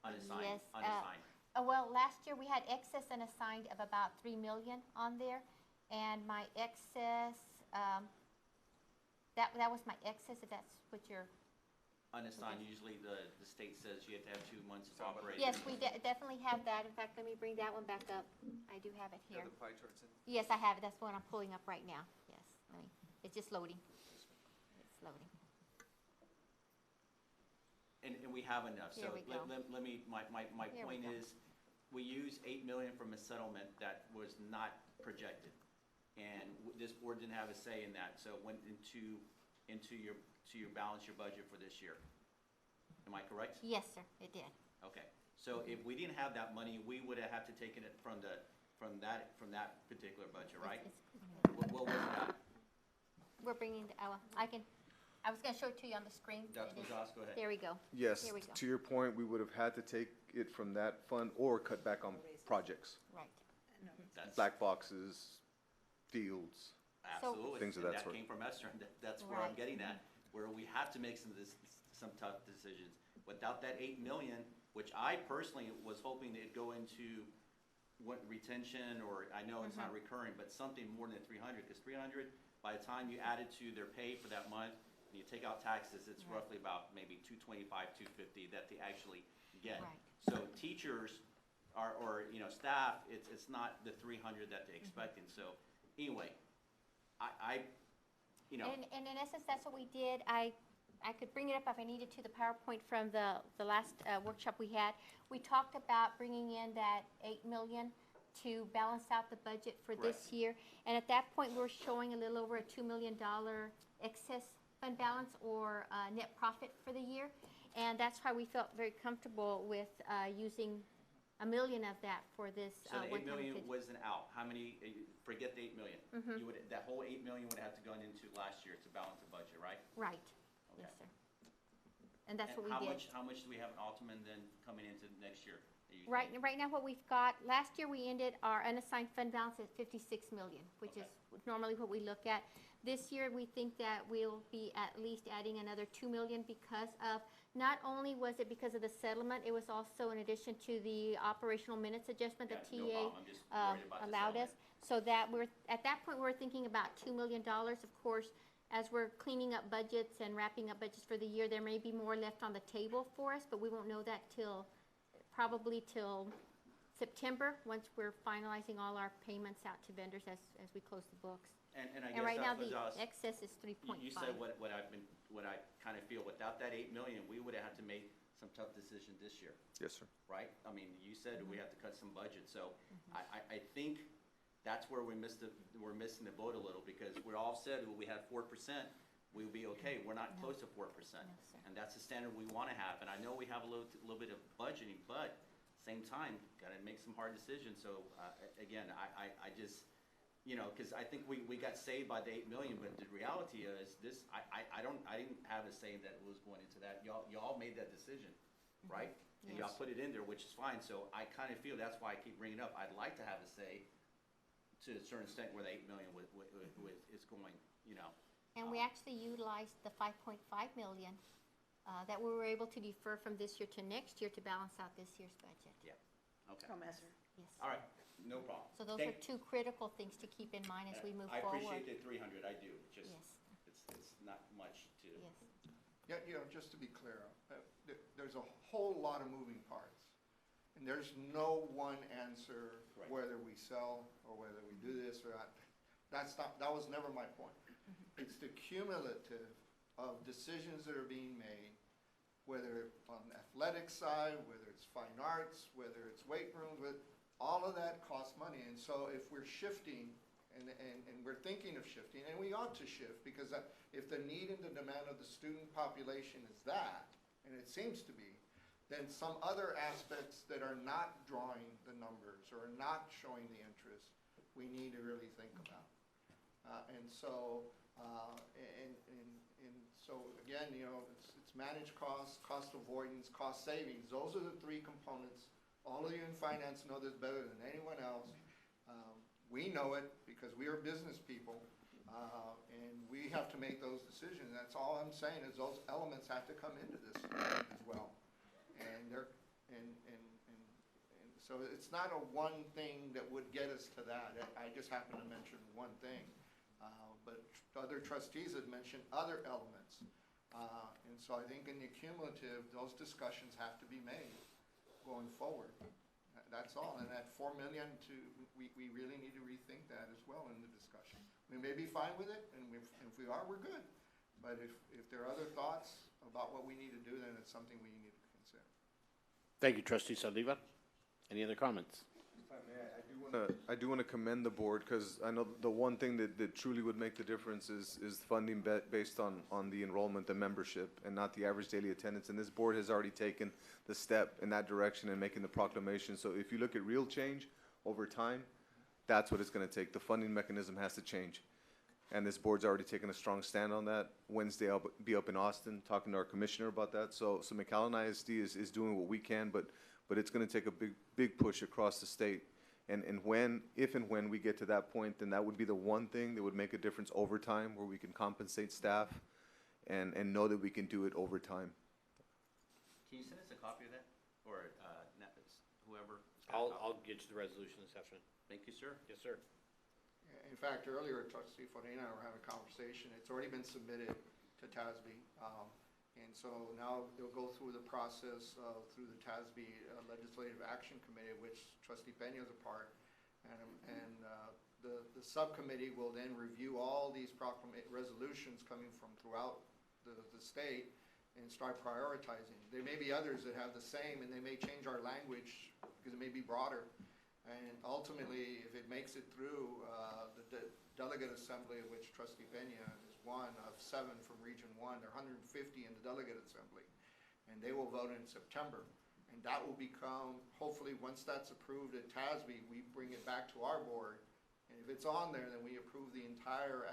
Speaker 7: unassigned,
Speaker 3: Yes,
Speaker 7: unassigned.
Speaker 3: Well, last year we had excess unassigned of about 3 million on there, and my excess, that was my excess, if that's what you're.
Speaker 7: Unassigned, usually the state says you have to have 2 months of operation.
Speaker 3: Yes, we definitely have that. In fact, let me bring that one back up. I do have it here.
Speaker 2: the pie charts in?
Speaker 3: Yes, I have it. That's what I'm pulling up right now. Yes, it's just loading. It's loading.
Speaker 7: And we have enough, so
Speaker 3: Here we go.
Speaker 7: let me, my
Speaker 3: Here we
Speaker 7: point
Speaker 3: go.
Speaker 7: is, we used 8 million from a settlement that was not projected. And this board didn't have a say in that, so it went into your balance, your budget for this year. Am I correct?
Speaker 3: Yes, sir, it did.
Speaker 7: Okay, so if we didn't have that money, we would have had to taken it from that particular budget, right? What was that?
Speaker 3: We're bringing, I was gonna show it to you on the screen.
Speaker 7: Dr. Gonzalez, go ahead.
Speaker 3: There we go.
Speaker 2: Yes,
Speaker 3: Here we go.
Speaker 2: to your point, we would have had to take it from that fund or cut back on projects,
Speaker 3: Right.
Speaker 7: That's
Speaker 2: black boxes, fields.
Speaker 7: absolutely.
Speaker 2: Things of
Speaker 7: and
Speaker 2: that sort.
Speaker 7: came from Esther, and that's where I'm
Speaker 3: Right.
Speaker 7: getting at, where we have to make some tough decisions. Without that 8 million, which I personally was hoping it'd go into retention, or I know it's not recurring, but something more than 300, because 300, by the time you add it to their pay for that month, and you take out taxes, it's roughly about maybe 225, 250 that they actually get.
Speaker 3: Right.
Speaker 7: So teachers or staff, it's not the 300 that they're expecting. So anyway,
Speaker 3: And in essence, that's what we did. I could bring it up if I needed to, the PowerPoint from the last workshop we had. We talked about bringing in that 8 million to balance out the budget for this
Speaker 7: Correct.
Speaker 3: year. And at that point, we're showing a little over a $2 million excess fund balance or net profit for the year. And that's why we felt very comfortable with using $1 million of that for this
Speaker 7: So the 8
Speaker 3: one-time
Speaker 7: million
Speaker 3: fifty.
Speaker 7: wasn't out. How many, forget the 8 million. You would, that whole 8 million would have to gone into last year to balance the budget, right?
Speaker 3: Right, yes, sir. And that's what we did.
Speaker 7: How much do we have in Alderman then coming into next year? Are you
Speaker 3: Right,
Speaker 7: thinking?
Speaker 3: right now what we've got, last year we ended our unassigned fund balance at 56 million, which
Speaker 7: Okay.
Speaker 3: is normally what we look at. This year, we think that we'll be at least adding another 2 million because of, not only was it because of the settlement, it was also in addition to the operational minutes adjustment that
Speaker 7: Yeah, no
Speaker 3: TA
Speaker 7: problem. I'm just worried about the
Speaker 3: allowed us.
Speaker 7: settlement.
Speaker 3: So that at that point, we're thinking about $2 million. Of course, as we're cleaning up budgets and wrapping up budgets for the year, there may be more left on the table for us, but we won't know that probably till September, once we're finalizing all our payments out to vendors as we close the books.
Speaker 7: And I
Speaker 3: And
Speaker 7: guess
Speaker 3: right now,
Speaker 7: that's
Speaker 3: the
Speaker 7: what
Speaker 3: excess is 3.5.
Speaker 7: you said what I kind of feel, without that 8 million, we would have had to make some tough decisions this year,
Speaker 2: Yes, sir.
Speaker 7: right? I mean, you said we have to cut some budget, so I think that's where we're missing the boat a little, because we're all said, well, we had 4%, we would be okay. We're not close to 4%. And that's the standard we want to have. And I know we have a little bit of budgeting, but same time, got to make some hard decisions. So, again, I just, you know, because I think we got saved by the 8 million, but the reality is this, I didn't have a say that was going into that. Y'all made that decision, right? And y'all put it in there, which is fine. So I kind of feel that's why I keep bringing it up. I'd like to have a say to a certain extent where the 8 million is going, you know.
Speaker 3: And we actually utilized the 5.5 million that we were able to defer from this year to next year to balance out this year's budget.
Speaker 7: Yeah, okay.
Speaker 3: Yes.
Speaker 7: All right, no problem.
Speaker 3: So those are two critical things to keep in mind as we move
Speaker 7: I
Speaker 3: forward.
Speaker 7: appreciate the 300, I do. It's just,
Speaker 3: Yes.
Speaker 7: it's not much to.
Speaker 3: Yes.
Speaker 5: Yeah, you know, just to be clear, there's a whole lot of moving parts. And there's no one answer
Speaker 7: Correct.
Speaker 5: whether we sell or whether we do this or not. That was never my point. It's the cumulative of decisions that are being made, whether on the athletic side, whether it's fine arts, whether it's weight rooms, all of that costs money. And so if we're shifting, and we're thinking of shifting, and we ought to shift, because if the need and the demand of the student population is that, and it seems to be, then some other aspects that are not drawing the numbers or not showing the interest, we need to really think about. So again, you know, it's managed costs, cost avoidance, cost savings. Those are the three components. All of you in finance know this better than anyone else. We know it because we are business people, and we have to make those decisions. That's all I'm saying is those elements have to come into this as well. And so it's not a one thing that would get us to that. I just happen to mention one thing. But other trustees have mentioned other elements. And so I think in the cumulative, those discussions have to be made going forward. That's all. And at 4 million, we really need to rethink that as well in the discussion. We may be fine with it, and if we are, we're good. But if there are other thoughts about what we need to do, then it's something we need to consider.
Speaker 1: Thank you, Trustee Saliva. Any other comments?
Speaker 2: I do want to commend the board, because I know the one thing that truly would make the difference is funding based on the enrollment, the membership, and not the average daily attendance. And this board has already taken the step in that direction and making the proclamation. So if you look at real change over time, that's what it's going to take. The funding mechanism has to change. And this board's already taken a strong stand on that. Wednesday, I'll be up in Austin talking to our commissioner about that. So McAllen ISD is doing what we can, but it's going to take a big push across the state. And if and when we get to that point, then that would be the one thing that would make a difference over time, where we can compensate staff and know that we can do it over time.
Speaker 7: Can you send us a copy of that? Or whoever?
Speaker 1: I'll get you the resolution this afternoon.
Speaker 7: Thank you, sir.
Speaker 1: Yes, sir.
Speaker 5: In fact, earlier, Trustee Farina and I were having a conversation. It's already been submitted to TASB. And so now they'll go through the process through the TASB Legislative Action Committee, which Trustee Peña is a part. And the subcommittee will then review all these resolutions coming from throughout the state and start prioritizing. There may be others that have the same, and they may change our language because it may be broader. And ultimately, if it makes it through the delegate assembly, of which Trustee Peña is one of 7 from Region 1, there are 150 in the delegate assembly, and they will vote in September. And that will become, hopefully, once that's approved at TASB, we bring it back to our board. And if it's on there, then we approve the entire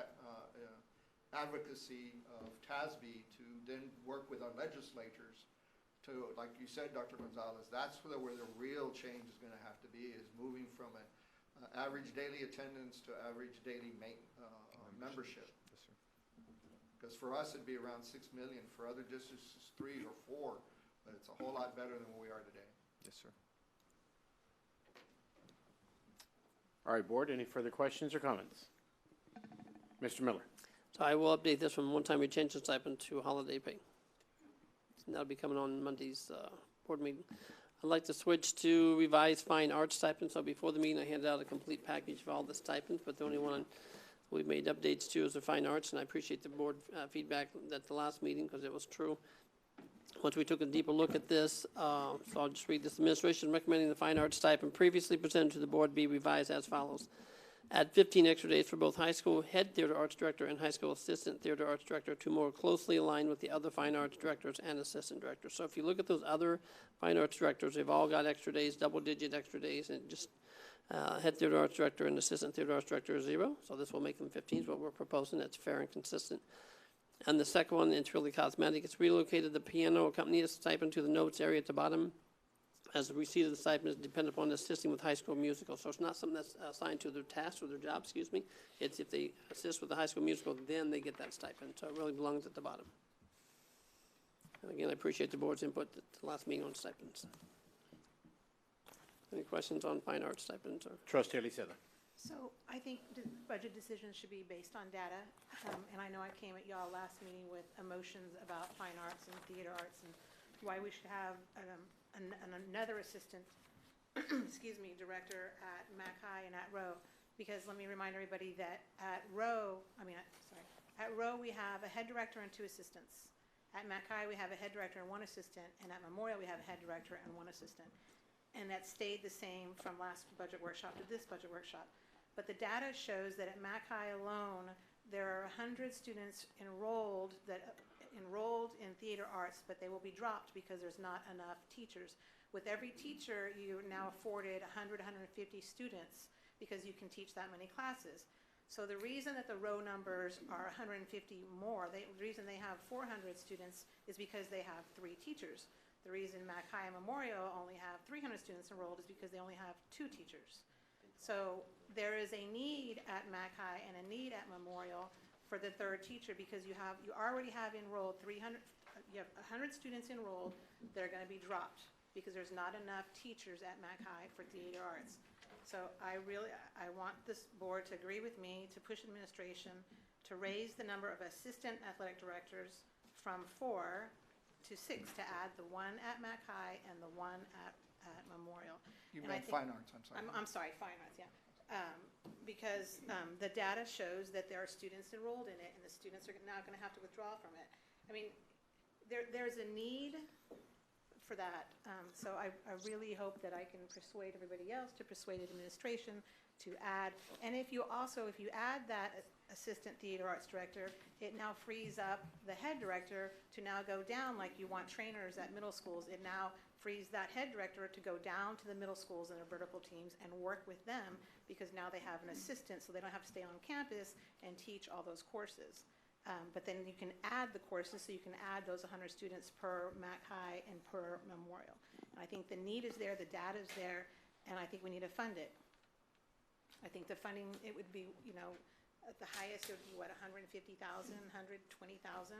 Speaker 5: advocacy of TASB to then work with our legislators to, like you said, Dr. Gonzalez, that's where the real change is going to have to be, is moving from an average daily attendance to average daily membership.
Speaker 2: Yes, sir.
Speaker 5: Because for us, it'd be around 6 million. For other districts, it's 3 or 4, but it's a whole lot better than where we are today.
Speaker 2: Yes, sir.
Speaker 1: All right, board, any further questions or comments? Mr. Miller.
Speaker 11: So I will update this from one-time retention stipend to holiday pay. And that'll be coming on Monday's board meeting. I'd like to switch to revised fine arts stipend. So before the meeting, I handed out a complete package of all the stipends, but the only one we made updates to is the fine arts, and I appreciate the board feedback at the last meeting, because it was true. Once we took a deeper look at this, so I'll just read this. Administration recommending the fine arts stipend previously presented to the board be revised as follows. Add 15 extra days for both high school head theater arts director and high school assistant theater arts director to more closely align with the other fine arts directors and assistant directors. So if you look at those other fine arts directors, they've all got extra days, double-digit extra days, and just head theater arts director and assistant theater arts director is 0. So this will make them 15 is what we're proposing. That's fair and consistent. And the second one, it's really cosmetic. It's relocated the piano accompanist stipend to the notes area at the bottom, as the receipt of the stipend is dependent upon assisting with high school musical. So it's not something that's assigned to their task or their job, excuse me. It's if they assist with the high school musical, then they get that stipend. So it really belongs at the bottom. And again, I appreciate the board's input at the last meeting on stipends. Any questions on fine arts stipends? Or?
Speaker 1: Trustee Eliseda.
Speaker 10: So I think budget decisions should be based on data. And I know I came at y'all last meeting with emotions about fine arts and theater arts and why we should have another assistant, excuse me, director at Mac High and at Rowe. Because let me remind everybody that at Rowe we have a head director and 2 assistants. At Mac High we have a head director and 1 assistant, and at Memorial we have a head director and 1 assistant. And that stayed the same from last budget workshop to this budget workshop. But the data shows that at Mac High alone, there are 100 students enrolled in theater arts, but they will be dropped because there's not enough teachers. With every teacher, you're now afforded 100, 150 students because you can teach that many classes. So the reason that the row numbers are 150 more, the reason they have 400 students is because they have 3 teachers. The reason Mac High and Memorial only have 300 students enrolled is because they only have 2 teachers. So there is a need at Mac High and a need at Memorial for the 3rd teacher because you already have enrolled 300, you have 100 students enrolled that are going to be dropped because there's not enough teachers at Mac High for theater arts. So I want this board to agree with me to push administration to raise the number of assistant athletic directors from 4 to 6 to add the 1 at Mac High and the 1 at Memorial.
Speaker 5: You
Speaker 10: And I
Speaker 5: meant
Speaker 10: think-
Speaker 5: fine arts, I'm sorry.
Speaker 10: I'm sorry, fine arts, yeah. Because the data shows that there are students enrolled in it, and the students are now going to have to withdraw from it. I mean, there's a need for that. So I really hope that I can persuade everybody else to persuade administration to add. And if you add that assistant theater arts director, it now frees up the head director to now go down, like you want trainers at middle schools. It now frees that head director to go down to the middle schools and their vertical teams and work with them because now they have an assistant, so they don't have to stay on campus and teach all those courses. But then you can add the courses, so you can add those 100 students per Mac High and per Memorial. And I think the need is there, the data is there, and I think we need to fund it. I think the funding, it would be, at the highest, it would be, 150,000, 120,000.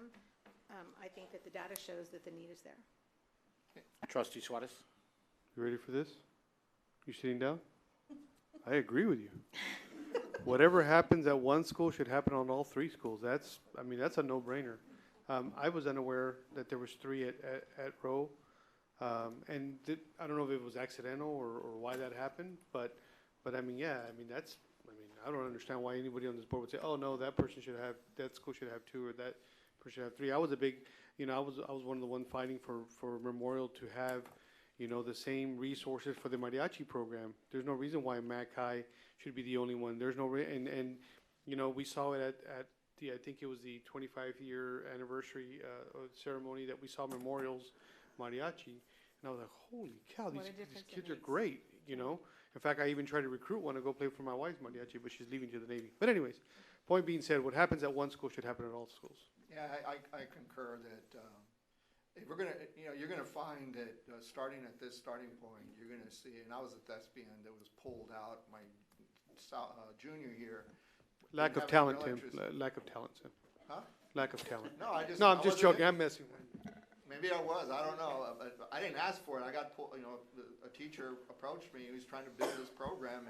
Speaker 10: I think that the data shows that the need is there.
Speaker 1: Trustee Suarez.
Speaker 6: You ready for this? You sitting down? I agree with you. Whatever happens at one school should happen on all 3 schools. That's a no-brainer. I was unaware that there was 3 at Rowe. And I don't know if it was accidental or why that happened, but I don't understand why anybody on this board would say, oh, no, that school should have 2 or that person should have 3. I was I was one of the ones fighting for Memorial to have, the same resources for the mariachi program. There's no reason why Mac High should be the only one. There's no, we saw it at I think it was the 25-year anniversary ceremony that we saw Memorial's mariachi. And I was like, holy cow, these kids are great, In fact, I even tried to recruit one to go play for my wife's mariachi, but she's leaving to the Navy. But anyways, point being said, what happens at one school should happen at all schools.
Speaker 5: Yeah, I concur that if we're gonna, you're gonna find that starting at this starting point, you're gonna see, and I was a thespian that was pulled out my junior year.
Speaker 6: Lack of talent, Tim. Lack of talent, Tim.
Speaker 5: Huh?
Speaker 6: Lack of talent.
Speaker 5: No,
Speaker 6: I'm just joking. I'm messing with you.
Speaker 5: Maybe I was. I don't know. But I didn't ask for it. I got pulled. A teacher approached me. He was trying to build this program,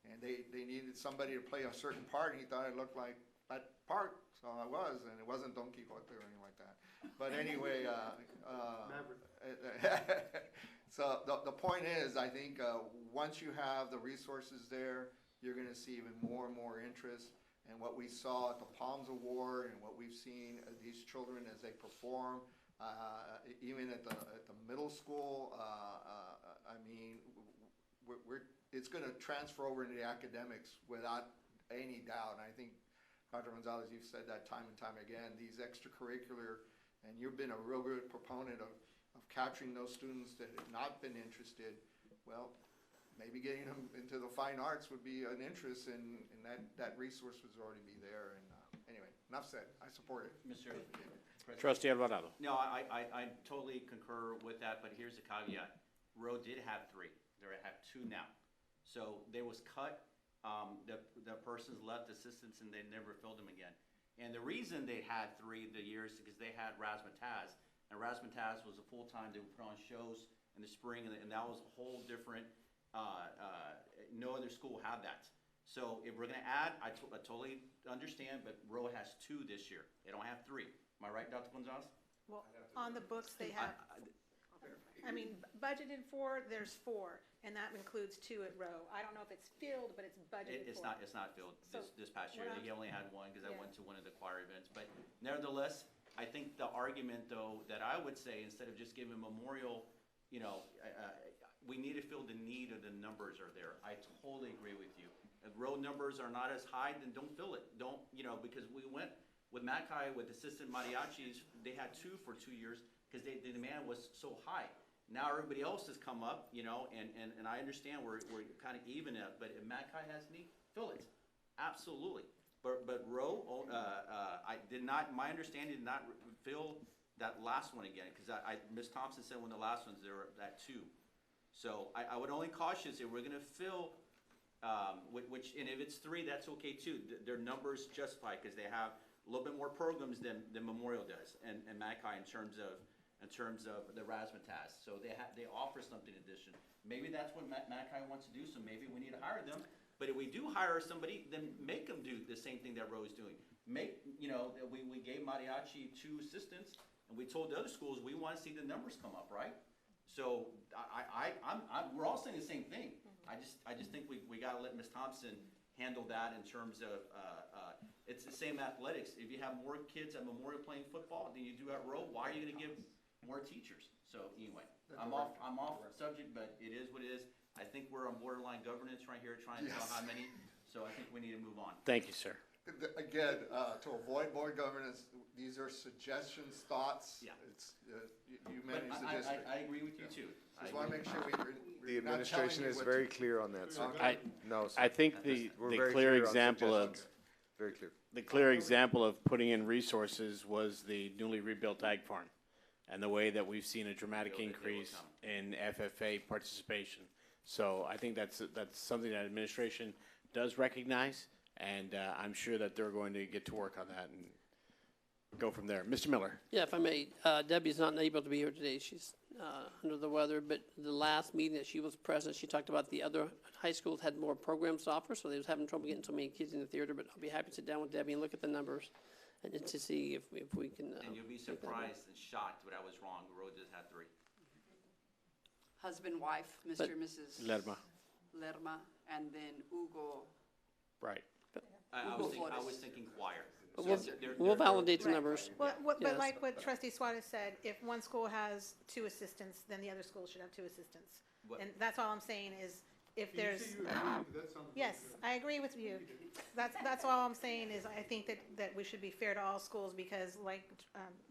Speaker 5: and they needed somebody to play a certain part. And he thought I looked like that part, so I was, and it wasn't Don Quixote or anything like that. But anyway, so the point is, I think once you have the resources there, you're going to see even more and more interest. And what we saw at the Palms Award and what we've seen these children as they perform, even at the middle school, it's gonna transfer over into the academics without any doubt. And I think, Dr. Gonzalez, you've said that time and time again, these extracurricular, and you've been a real good proponent of capturing those students that have not been interested. Well, maybe getting them into the fine arts would be an interest, and that resource would already be there. And anyway, enough said. I support it.
Speaker 7: Mr. President.
Speaker 1: Trustee Alvarado.
Speaker 7: No, I totally concur with that, but here's the caveat. Roe did have 3. They have 2 now. So they was cut, the persons left, assistants, and they never filled them again. And the reason they had 3 the years is because they had Razzmatazz. And Razzmatazz was a full-time, they would put on shows in the spring, and that was a whole different, no other school had that. So if we're gonna add, I totally understand, but Roe has 2 this year. They don't have 3. Am I right, Dr. Gonzalez?
Speaker 10: Well, on the books, they have, I mean, budgeted for, there's 4, and that includes 2 at Row. I don't know if it's filled, but it's budgeted for.
Speaker 7: It's not filled
Speaker 10: So,
Speaker 7: this past year.
Speaker 10: what I'm-
Speaker 7: He only had 1 because I
Speaker 10: Yeah.
Speaker 7: went to one of the choir events. But nevertheless, I think the argument, though, that I would say, instead of just giving memorial, we need to feel the need of the numbers are there. I totally agree with you. If road numbers are not as high, then don't fill it. Don't, because we went with Mackay with assistant mariachis, they had 2 for 2 years because the demand was so high. Now everybody else has come up, and I understand we're kind of even it, but if Mackay has need, fill it. Absolutely. But Roe, my understanding did not fill that last one again, because Ms. Thompson said one of the last ones, they were at 2. So I would only cautious if we're gonna fill, and if it's 3, that's okay too. Their numbers justify, because they have a little bit more programs than Memorial does, and Mackay in terms of the Razzmatazz. So they offer something additional. Maybe that's what Mackay wants to do, so maybe we need to hire them. But if we do hire somebody, then make them do the same thing that Roe's doing. We gave Mariachi 2 assistants, and we told the other schools we want to see the numbers come up, right? So we're all saying the same thing. I just think we got to let Ms. Thompson handle that in terms of it's the same athletics. If you have more kids at Memorial playing football than you do at Roe, why are you going to give more teachers? So anyway, I'm off subject, but it is what it is. I think we're on borderline governance right here, trying to tell how many. So I think we need to move on.
Speaker 1: Thank you, sir.
Speaker 5: Again, to avoid board governance, these are suggestions, thoughts.
Speaker 7: Yeah.
Speaker 5: It's, you
Speaker 7: But
Speaker 5: manage the district.
Speaker 7: I agree with you too.
Speaker 5: Just want to make sure
Speaker 2: The administration is very clear on that, sir. No, sir.
Speaker 1: I think the
Speaker 2: We're very
Speaker 1: clear
Speaker 2: clear on
Speaker 1: example of,
Speaker 2: suggestions. Very clear.
Speaker 1: the clear example of putting in resources was the newly rebuilt ag farm, and the way that we've seen a dramatic
Speaker 7: They will
Speaker 1: increase
Speaker 7: come.
Speaker 1: in FFA participation. So I think that's something that administration does recognize, and I'm sure that they're going to get to work on that and go from there. Mr. Miller?
Speaker 11: Yeah, if I may, Debbie's not able to be here today. She's under the weather, but the last meeting that she was present, she talked about the other high schools had more programs to offer, so they was having trouble getting so many kids in the theater, but I'll be happy to sit down with Debbie and look at the numbers and to see if we can.
Speaker 7: And you'll be
Speaker 11: make that work.
Speaker 7: surprised and shocked, but I was wrong. Roe just had 3.
Speaker 12: Husband, wife, Mr.
Speaker 11: But-
Speaker 12: and Mrs.
Speaker 1: Lerma.
Speaker 12: Lerma, and then Hugo.
Speaker 1: Right.
Speaker 7: I was thinking choir.
Speaker 11: But
Speaker 7: So
Speaker 11: we'll,
Speaker 7: they're-
Speaker 11: we'll
Speaker 7: they're-
Speaker 11: validate the
Speaker 10: Right.
Speaker 11: numbers.
Speaker 10: Well,
Speaker 11: Yes.
Speaker 10: but like what Trustee Suarez said, if one school has 2 assistants, then the other school should have 2 assistants.
Speaker 7: What-
Speaker 10: And that's all I'm saying is, if there's,
Speaker 6: That sounds.
Speaker 10: yes, I agree with you. That's all I'm saying is, I think that we should be fair to all schools, because like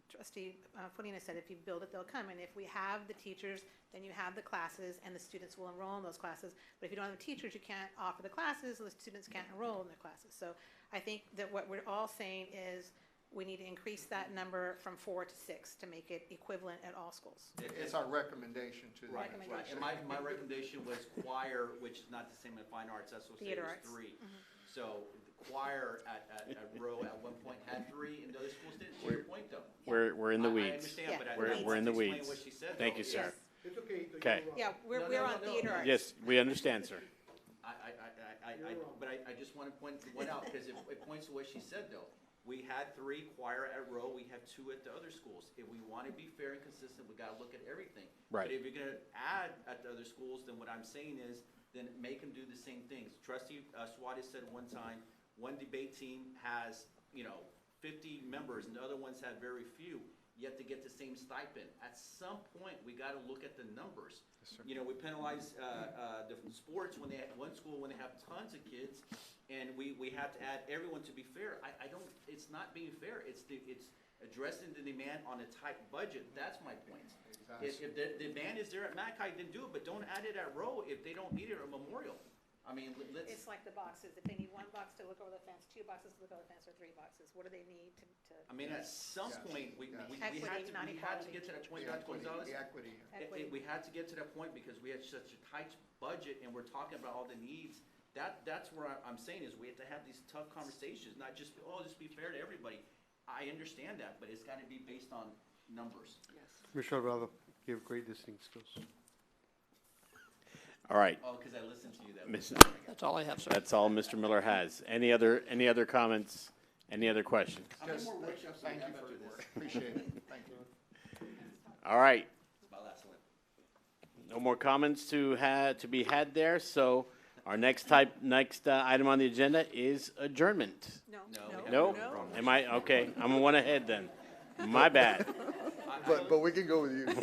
Speaker 10: Trustee Felina said, if you build it, they'll come. And if we have the teachers, then you have the classes, and the students will enroll in those classes. But if you don't have the teachers, you can't offer the classes, and the students can't enroll in their classes. So I think that what we're all saying is, we need to increase that number from 4 to 6 to make it equivalent at all schools.
Speaker 5: It's our recommendation to the
Speaker 7: Right,
Speaker 10: Recommendation.
Speaker 7: right. And my recommendation was choir, which is not the same in fine arts, that's what
Speaker 10: Theater
Speaker 7: was
Speaker 10: arts.
Speaker 7: 3. So the choir at Roe at one point had 3, and the other schools didn't. To your point, though.
Speaker 1: We're in the
Speaker 7: I
Speaker 1: weeds.
Speaker 7: understand, but I
Speaker 1: We're in the
Speaker 7: explain
Speaker 1: weeds.
Speaker 7: what she said,
Speaker 1: Thank
Speaker 7: though.
Speaker 1: you, sir.
Speaker 6: It's okay.
Speaker 1: Okay.
Speaker 10: Yeah, we're on theater arts.
Speaker 1: Yes, we understand, sir.
Speaker 7: But I just want to point one out, because it points to what she said, though. We had 3 choir at Roe, we have 2 at the other schools. If we want to be fair and consistent, we got to look at everything.
Speaker 1: Right.
Speaker 7: But if you're going to add at the other schools, then what I'm saying is, then make them do the same things. Trustee Suarez said one time, one debate team has, 50 members, and the other ones have very few. you have to get the same stipend. At some point, we gotta look at the numbers. You know, we penalize, different sports when they, one school, when they have tons of kids, and we have to add everyone to be fair. I don't, it's not being fair, it's addressing the demand on a tight budget, that's my point. If the demand is there at McAllen, then do it, but don't add it at Rowe if they don't need it at Memorial. I mean, let's.
Speaker 10: It's like the boxes, if they need one box to look over the fence, 2 boxes to look over the fence, or 3 boxes, what do they need to?
Speaker 7: I mean, at some point, we
Speaker 10: Equity, not
Speaker 7: had to
Speaker 10: equality.
Speaker 7: get to that point,
Speaker 5: The
Speaker 7: Dr.
Speaker 5: equity,
Speaker 7: Gonzalez.
Speaker 5: the equity.
Speaker 10: Equity.
Speaker 7: We had to get to that point because we had such a tight budget and we're talking about all the needs. That's where I'm saying is we have to have these tough conversations, not just, just be fair to everybody. I understand that, but it's gotta be based on numbers.
Speaker 6: Commissioner Alvarado, you have great listening skills.
Speaker 1: All right,
Speaker 7: Oh, because I listened to you that.
Speaker 11: That's all I have, sir.
Speaker 1: that's all Mr. Miller has. Any other comments? Any other questions?
Speaker 7: How many more workshops do we
Speaker 5: Thank
Speaker 7: have
Speaker 5: you for
Speaker 7: after
Speaker 5: your
Speaker 7: this?
Speaker 5: work, appreciate it, thank you.
Speaker 1: All right,
Speaker 7: It's my last one.
Speaker 1: no more comments to be had there, so our next item on the agenda is adjournment.
Speaker 8: No.
Speaker 1: No? Am I, okay, I'm one ahead then. My bad,
Speaker 2: But we can go with you.
Speaker 1: my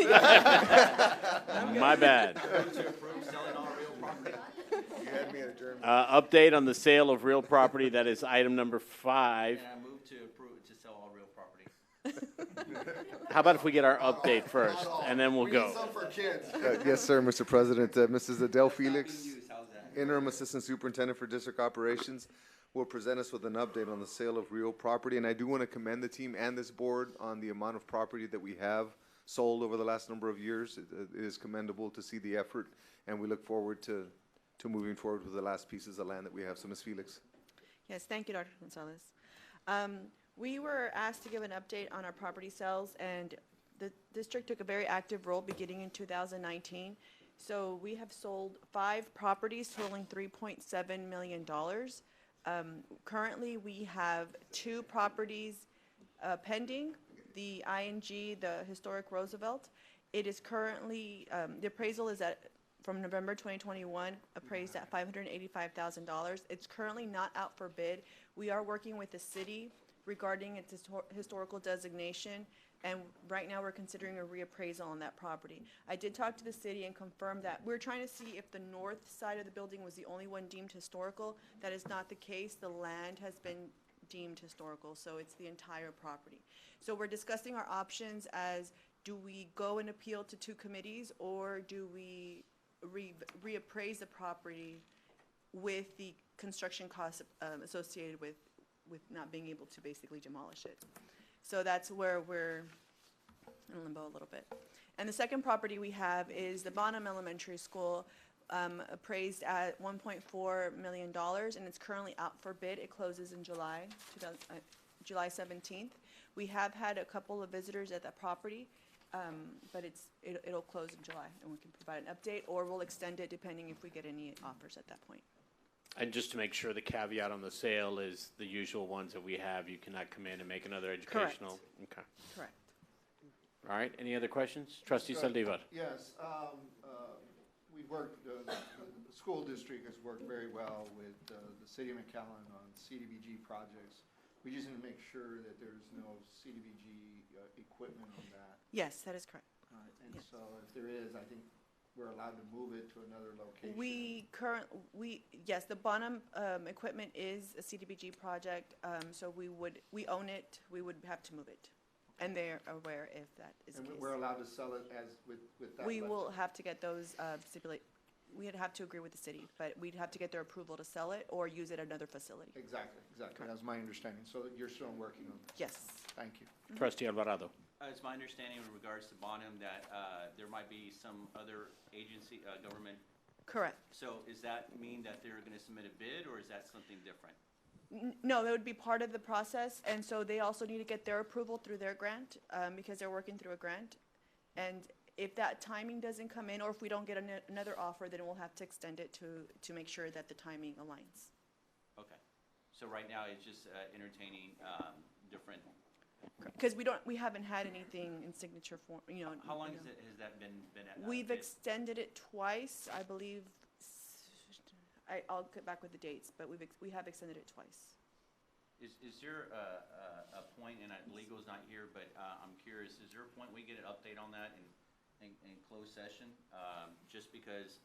Speaker 1: bad.
Speaker 7: Move to approve selling all real property.
Speaker 2: You had me at adjournment.
Speaker 1: Update on the sale of real property, that is item number 5.
Speaker 7: And I move to approve to sell all real property.
Speaker 1: How about if we get our update first, and then we'll
Speaker 5: We
Speaker 1: go?
Speaker 5: need some for kids.
Speaker 2: Yes, sir, Mr. President. Mrs. Adele Felix,
Speaker 7: Being used, how's that?
Speaker 2: Interim Assistant Superintendent for District Operations, will present us with an update on the sale of real property. And I do want to commend the team and this board on the amount of property that we have sold over the last number of years. It is commendable to see the effort, and we look forward to moving forward with the last pieces of land that we have. So, Ms. Felix.
Speaker 8: Yes, thank you, Dr. Gonzalez. We were asked to give an update on our property sales, and the district took a very active role beginning in 2019. So we have sold 5 properties totaling $3.7 million. Currently, we have 2 properties pending, the ING, the Historic Roosevelt. It is currently, the appraisal is from November 2021, appraised at $585,000. It's currently not out for bid. We are working with the city regarding its historical designation, and right now we're considering a reappraisal on that property. I did talk to the city and confirm that we're trying to see if the north side of the building was the only one deemed historical. That is not the case. The land has been deemed historical, so it's the entire property. So we're discussing our options as, do we go and appeal to 2 committees, or do we reappraise the property with the construction costs associated with not being able to basically demolish it. So that's where we're in limbo a little bit. And the second property we have is the Bonham Elementary School, appraised at $1.4 million, and it's currently out for bid. It closes in July 17th. We have had a couple of visitors at that property, but it'll close in July, and we can provide an update, or we'll extend it depending if we get any offers at that point.
Speaker 1: And just to make sure, the caveat on the sale is the usual ones that we have. You cannot come in and make another educational. Okay.
Speaker 8: Correct.
Speaker 1: All right, any other questions? Trustee Saldivar.
Speaker 5: Yes, we worked, the school district has worked very well with the city of McAllen on CDBG projects. We just need to make sure that there's no CDBG equipment on that.
Speaker 8: Yes, that is correct.
Speaker 5: And
Speaker 8: Yes.
Speaker 5: so if there is, I think we're allowed to move it to another location.
Speaker 8: Yes, the Bonham equipment is a CDBG project, so we own it, we would have to move it. And they're aware if that is the
Speaker 5: And
Speaker 8: case.
Speaker 5: we're allowed to sell it as with that.
Speaker 8: We
Speaker 5: budget?
Speaker 8: will have to get those we'd have to agree with the city, but we'd have to get their approval to sell it or use it at another facility.
Speaker 5: Exactly, that was my understanding. So you're still working on that.
Speaker 8: Yes.
Speaker 5: Thank you.
Speaker 1: Trustee Alvarado.
Speaker 7: It's my understanding in regards to Bonham that there might be some other agency, government.
Speaker 8: Correct.
Speaker 7: So does that mean that they're going to submit a bid, or is that something different?
Speaker 8: No, that would be part of the process, and so they also need to get their approval through their grant, because they're working through a grant. And if that timing doesn't come in, or if we don't get another offer, then we'll have to extend it to make sure that the timing aligns.
Speaker 7: Okay. So right now, it's just entertaining different.
Speaker 8: Because we haven't had anything in signature form,
Speaker 7: How long has that been at?
Speaker 8: We've
Speaker 7: bid?
Speaker 8: extended it twice, I believe. I'll get back with the dates, but we have extended it twice.
Speaker 7: Is there a point, and legal's not here, but I'm curious, is there a point we get an update on that in closed session? Just because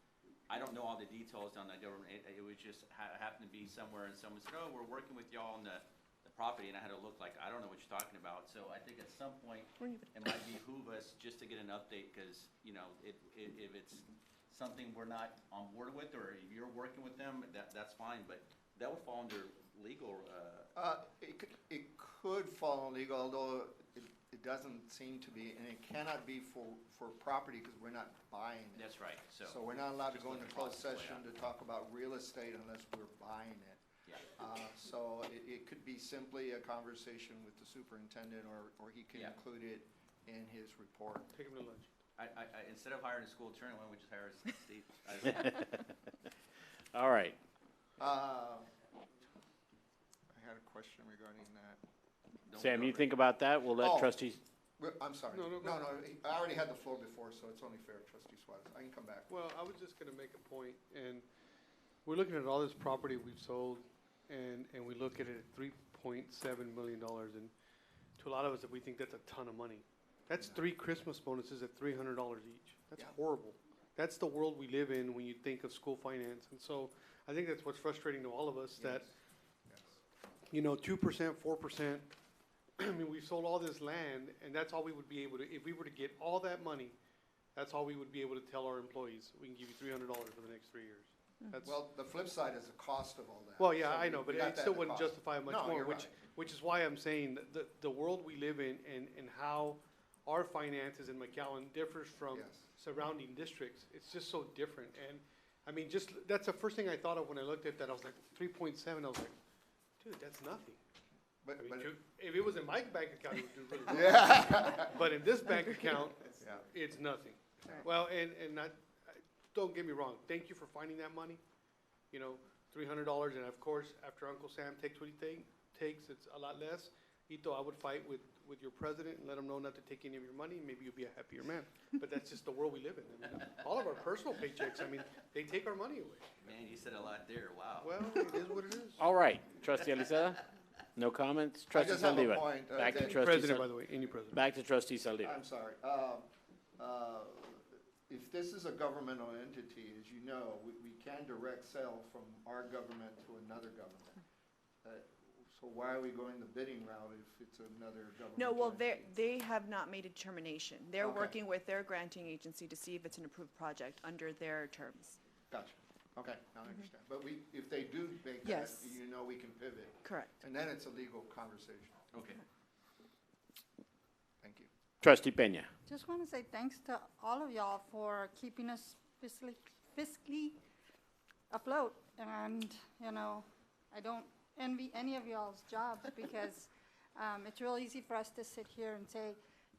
Speaker 7: I don't know all the details on the government, it was just happened to be somewhere and someone said, oh, we're working with y'all on the property, and I had to look like, I don't know what you're talking about. So I think at some point, it might behoove us just to get an update, because, you know, if it's something we're not on board with, or if you're working with them, that's fine, but that would fall under legal,
Speaker 5: It could fall on legal, although it doesn't seem to be, and it cannot be for property because we're not buying it.
Speaker 7: that's right, so.
Speaker 5: So we're not allowed to
Speaker 7: just
Speaker 5: go
Speaker 7: let
Speaker 5: into
Speaker 7: the
Speaker 5: closed
Speaker 7: process play
Speaker 5: session
Speaker 7: out.
Speaker 5: to talk about real estate unless we're buying it.
Speaker 7: Yeah.
Speaker 5: So it could be simply a conversation with the superintendent, or he can
Speaker 7: Yeah.
Speaker 5: include it in his report.
Speaker 6: Take them to lunch.
Speaker 7: I, instead of hiring a school attorney, why don't we just hire Steve?
Speaker 1: All right.
Speaker 5: I had a question regarding that.
Speaker 1: Sam, you think about that? We'll let
Speaker 5: Oh.
Speaker 1: trustees,
Speaker 5: I'm sorry.
Speaker 6: No,
Speaker 5: No, I already had the floor before, so it's only fair, trustee Suarez. I can come back.
Speaker 6: Well, I was just gonna make a point, and we're looking at all this property we've sold, and we look at it at $3.7 million, and to a lot of us, we think that's a ton of money. That's 3 Christmas bonuses at $300 each. That's
Speaker 5: Yeah.
Speaker 6: horrible. That's the world we live in when you think of school finance, and so I think that's what's frustrating to all of us, that,
Speaker 5: Yes.
Speaker 6: you know, 2%, 4%, I mean, we've sold all this land, and that's all we would be able to, if we were to get all that money, that's all we would be able to tell our employees, we can give you $300 for the next 3 years. That's,
Speaker 5: Well, the flip side is the cost of all that.
Speaker 6: well, yeah,
Speaker 5: So
Speaker 6: I know,
Speaker 5: we
Speaker 6: but
Speaker 5: got
Speaker 6: it
Speaker 5: that
Speaker 6: still
Speaker 5: in the
Speaker 6: wouldn't
Speaker 5: cost.
Speaker 6: justify much
Speaker 5: No,
Speaker 6: more,
Speaker 5: you're
Speaker 6: which,
Speaker 5: right.
Speaker 6: which is why I'm saying that the world we live in and how our finances in McAllen differs from
Speaker 5: Yes.
Speaker 6: surrounding districts. It's just so different, and, I mean, just, that's the first thing I thought of when I looked at that. I was like, 3.7, I was like, dude, that's nothing.
Speaker 5: But,
Speaker 6: I mean,
Speaker 5: but,
Speaker 6: if it was in my bank account, it would do really well.
Speaker 5: yeah.
Speaker 6: But in this bank account,
Speaker 5: Yeah.
Speaker 6: it's nothing. Well, and not, don't get me wrong, thank you for finding that money, you know, $300, and of course, after Uncle Sam takes what he takes, it's a lot less. Ito, I would fight with your president and let him know not to take any of your money, and maybe you'll be a happier man. But that's just the world we live in. I mean, all of our personal paychecks, I mean, they take our money away.
Speaker 7: Man, you said a lot there, wow.
Speaker 6: Well, it is what it is.
Speaker 1: all right. Trustee Alicea? No comments?
Speaker 5: I
Speaker 1: Trustee
Speaker 5: just have a
Speaker 1: Saldivar?
Speaker 5: point.
Speaker 1: Back to
Speaker 5: that-
Speaker 1: trustee
Speaker 6: President, by
Speaker 1: Sal-
Speaker 6: the way, any president.
Speaker 1: back to trustee Saldivar.
Speaker 5: I'm sorry. If this is a governmental entity, as you know, we can direct sale from our government to another government. So why are we going the bidding route if it's another government?
Speaker 8: No, well, they have not made a determination. They're
Speaker 5: Okay.
Speaker 8: working with their granting agency to see if it's an approved project under their terms.
Speaker 5: Gotcha. Okay, now I understand. But if they do make that,
Speaker 8: Yes.
Speaker 5: you know we can pivot.
Speaker 8: Correct.
Speaker 5: And then it's a legal conversation.
Speaker 7: Okay.
Speaker 5: Thank you.
Speaker 1: Trustee Peña?
Speaker 4: Just want to say thanks to all of y'all for keeping us fiscally afloat. And, you know, I don't envy any of y'all's jobs because it's real easy for us to sit here and say,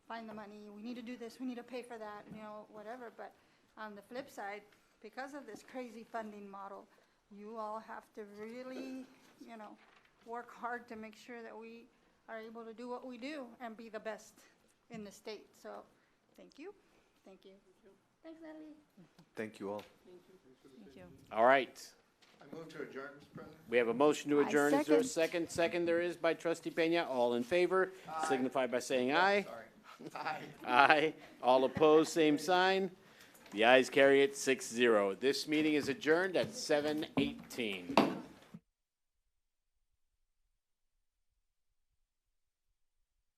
Speaker 4: find the money, we need to do this, we need to pay for that, you know, whatever. But on the flip side, because of this crazy funding model, you all have to really, you know, work hard to make sure that we are able to do what we do and be the best in the state. So, thank you. Thank you. Thanks, Natalie.
Speaker 2: Thank you all.
Speaker 8: Thank you.
Speaker 1: All right.
Speaker 5: I move to adjourn, Mr. President.
Speaker 1: We have a motion to
Speaker 4: I
Speaker 1: adjourn. Is there a
Speaker 4: second.
Speaker 1: second? Second there is by trustee Peña. All in favor, signify by saying aye.
Speaker 5: Sorry. Aye.
Speaker 1: Aye. All opposed, same sign. The ayes carry it 6-0. This meeting is adjourned at 7:18.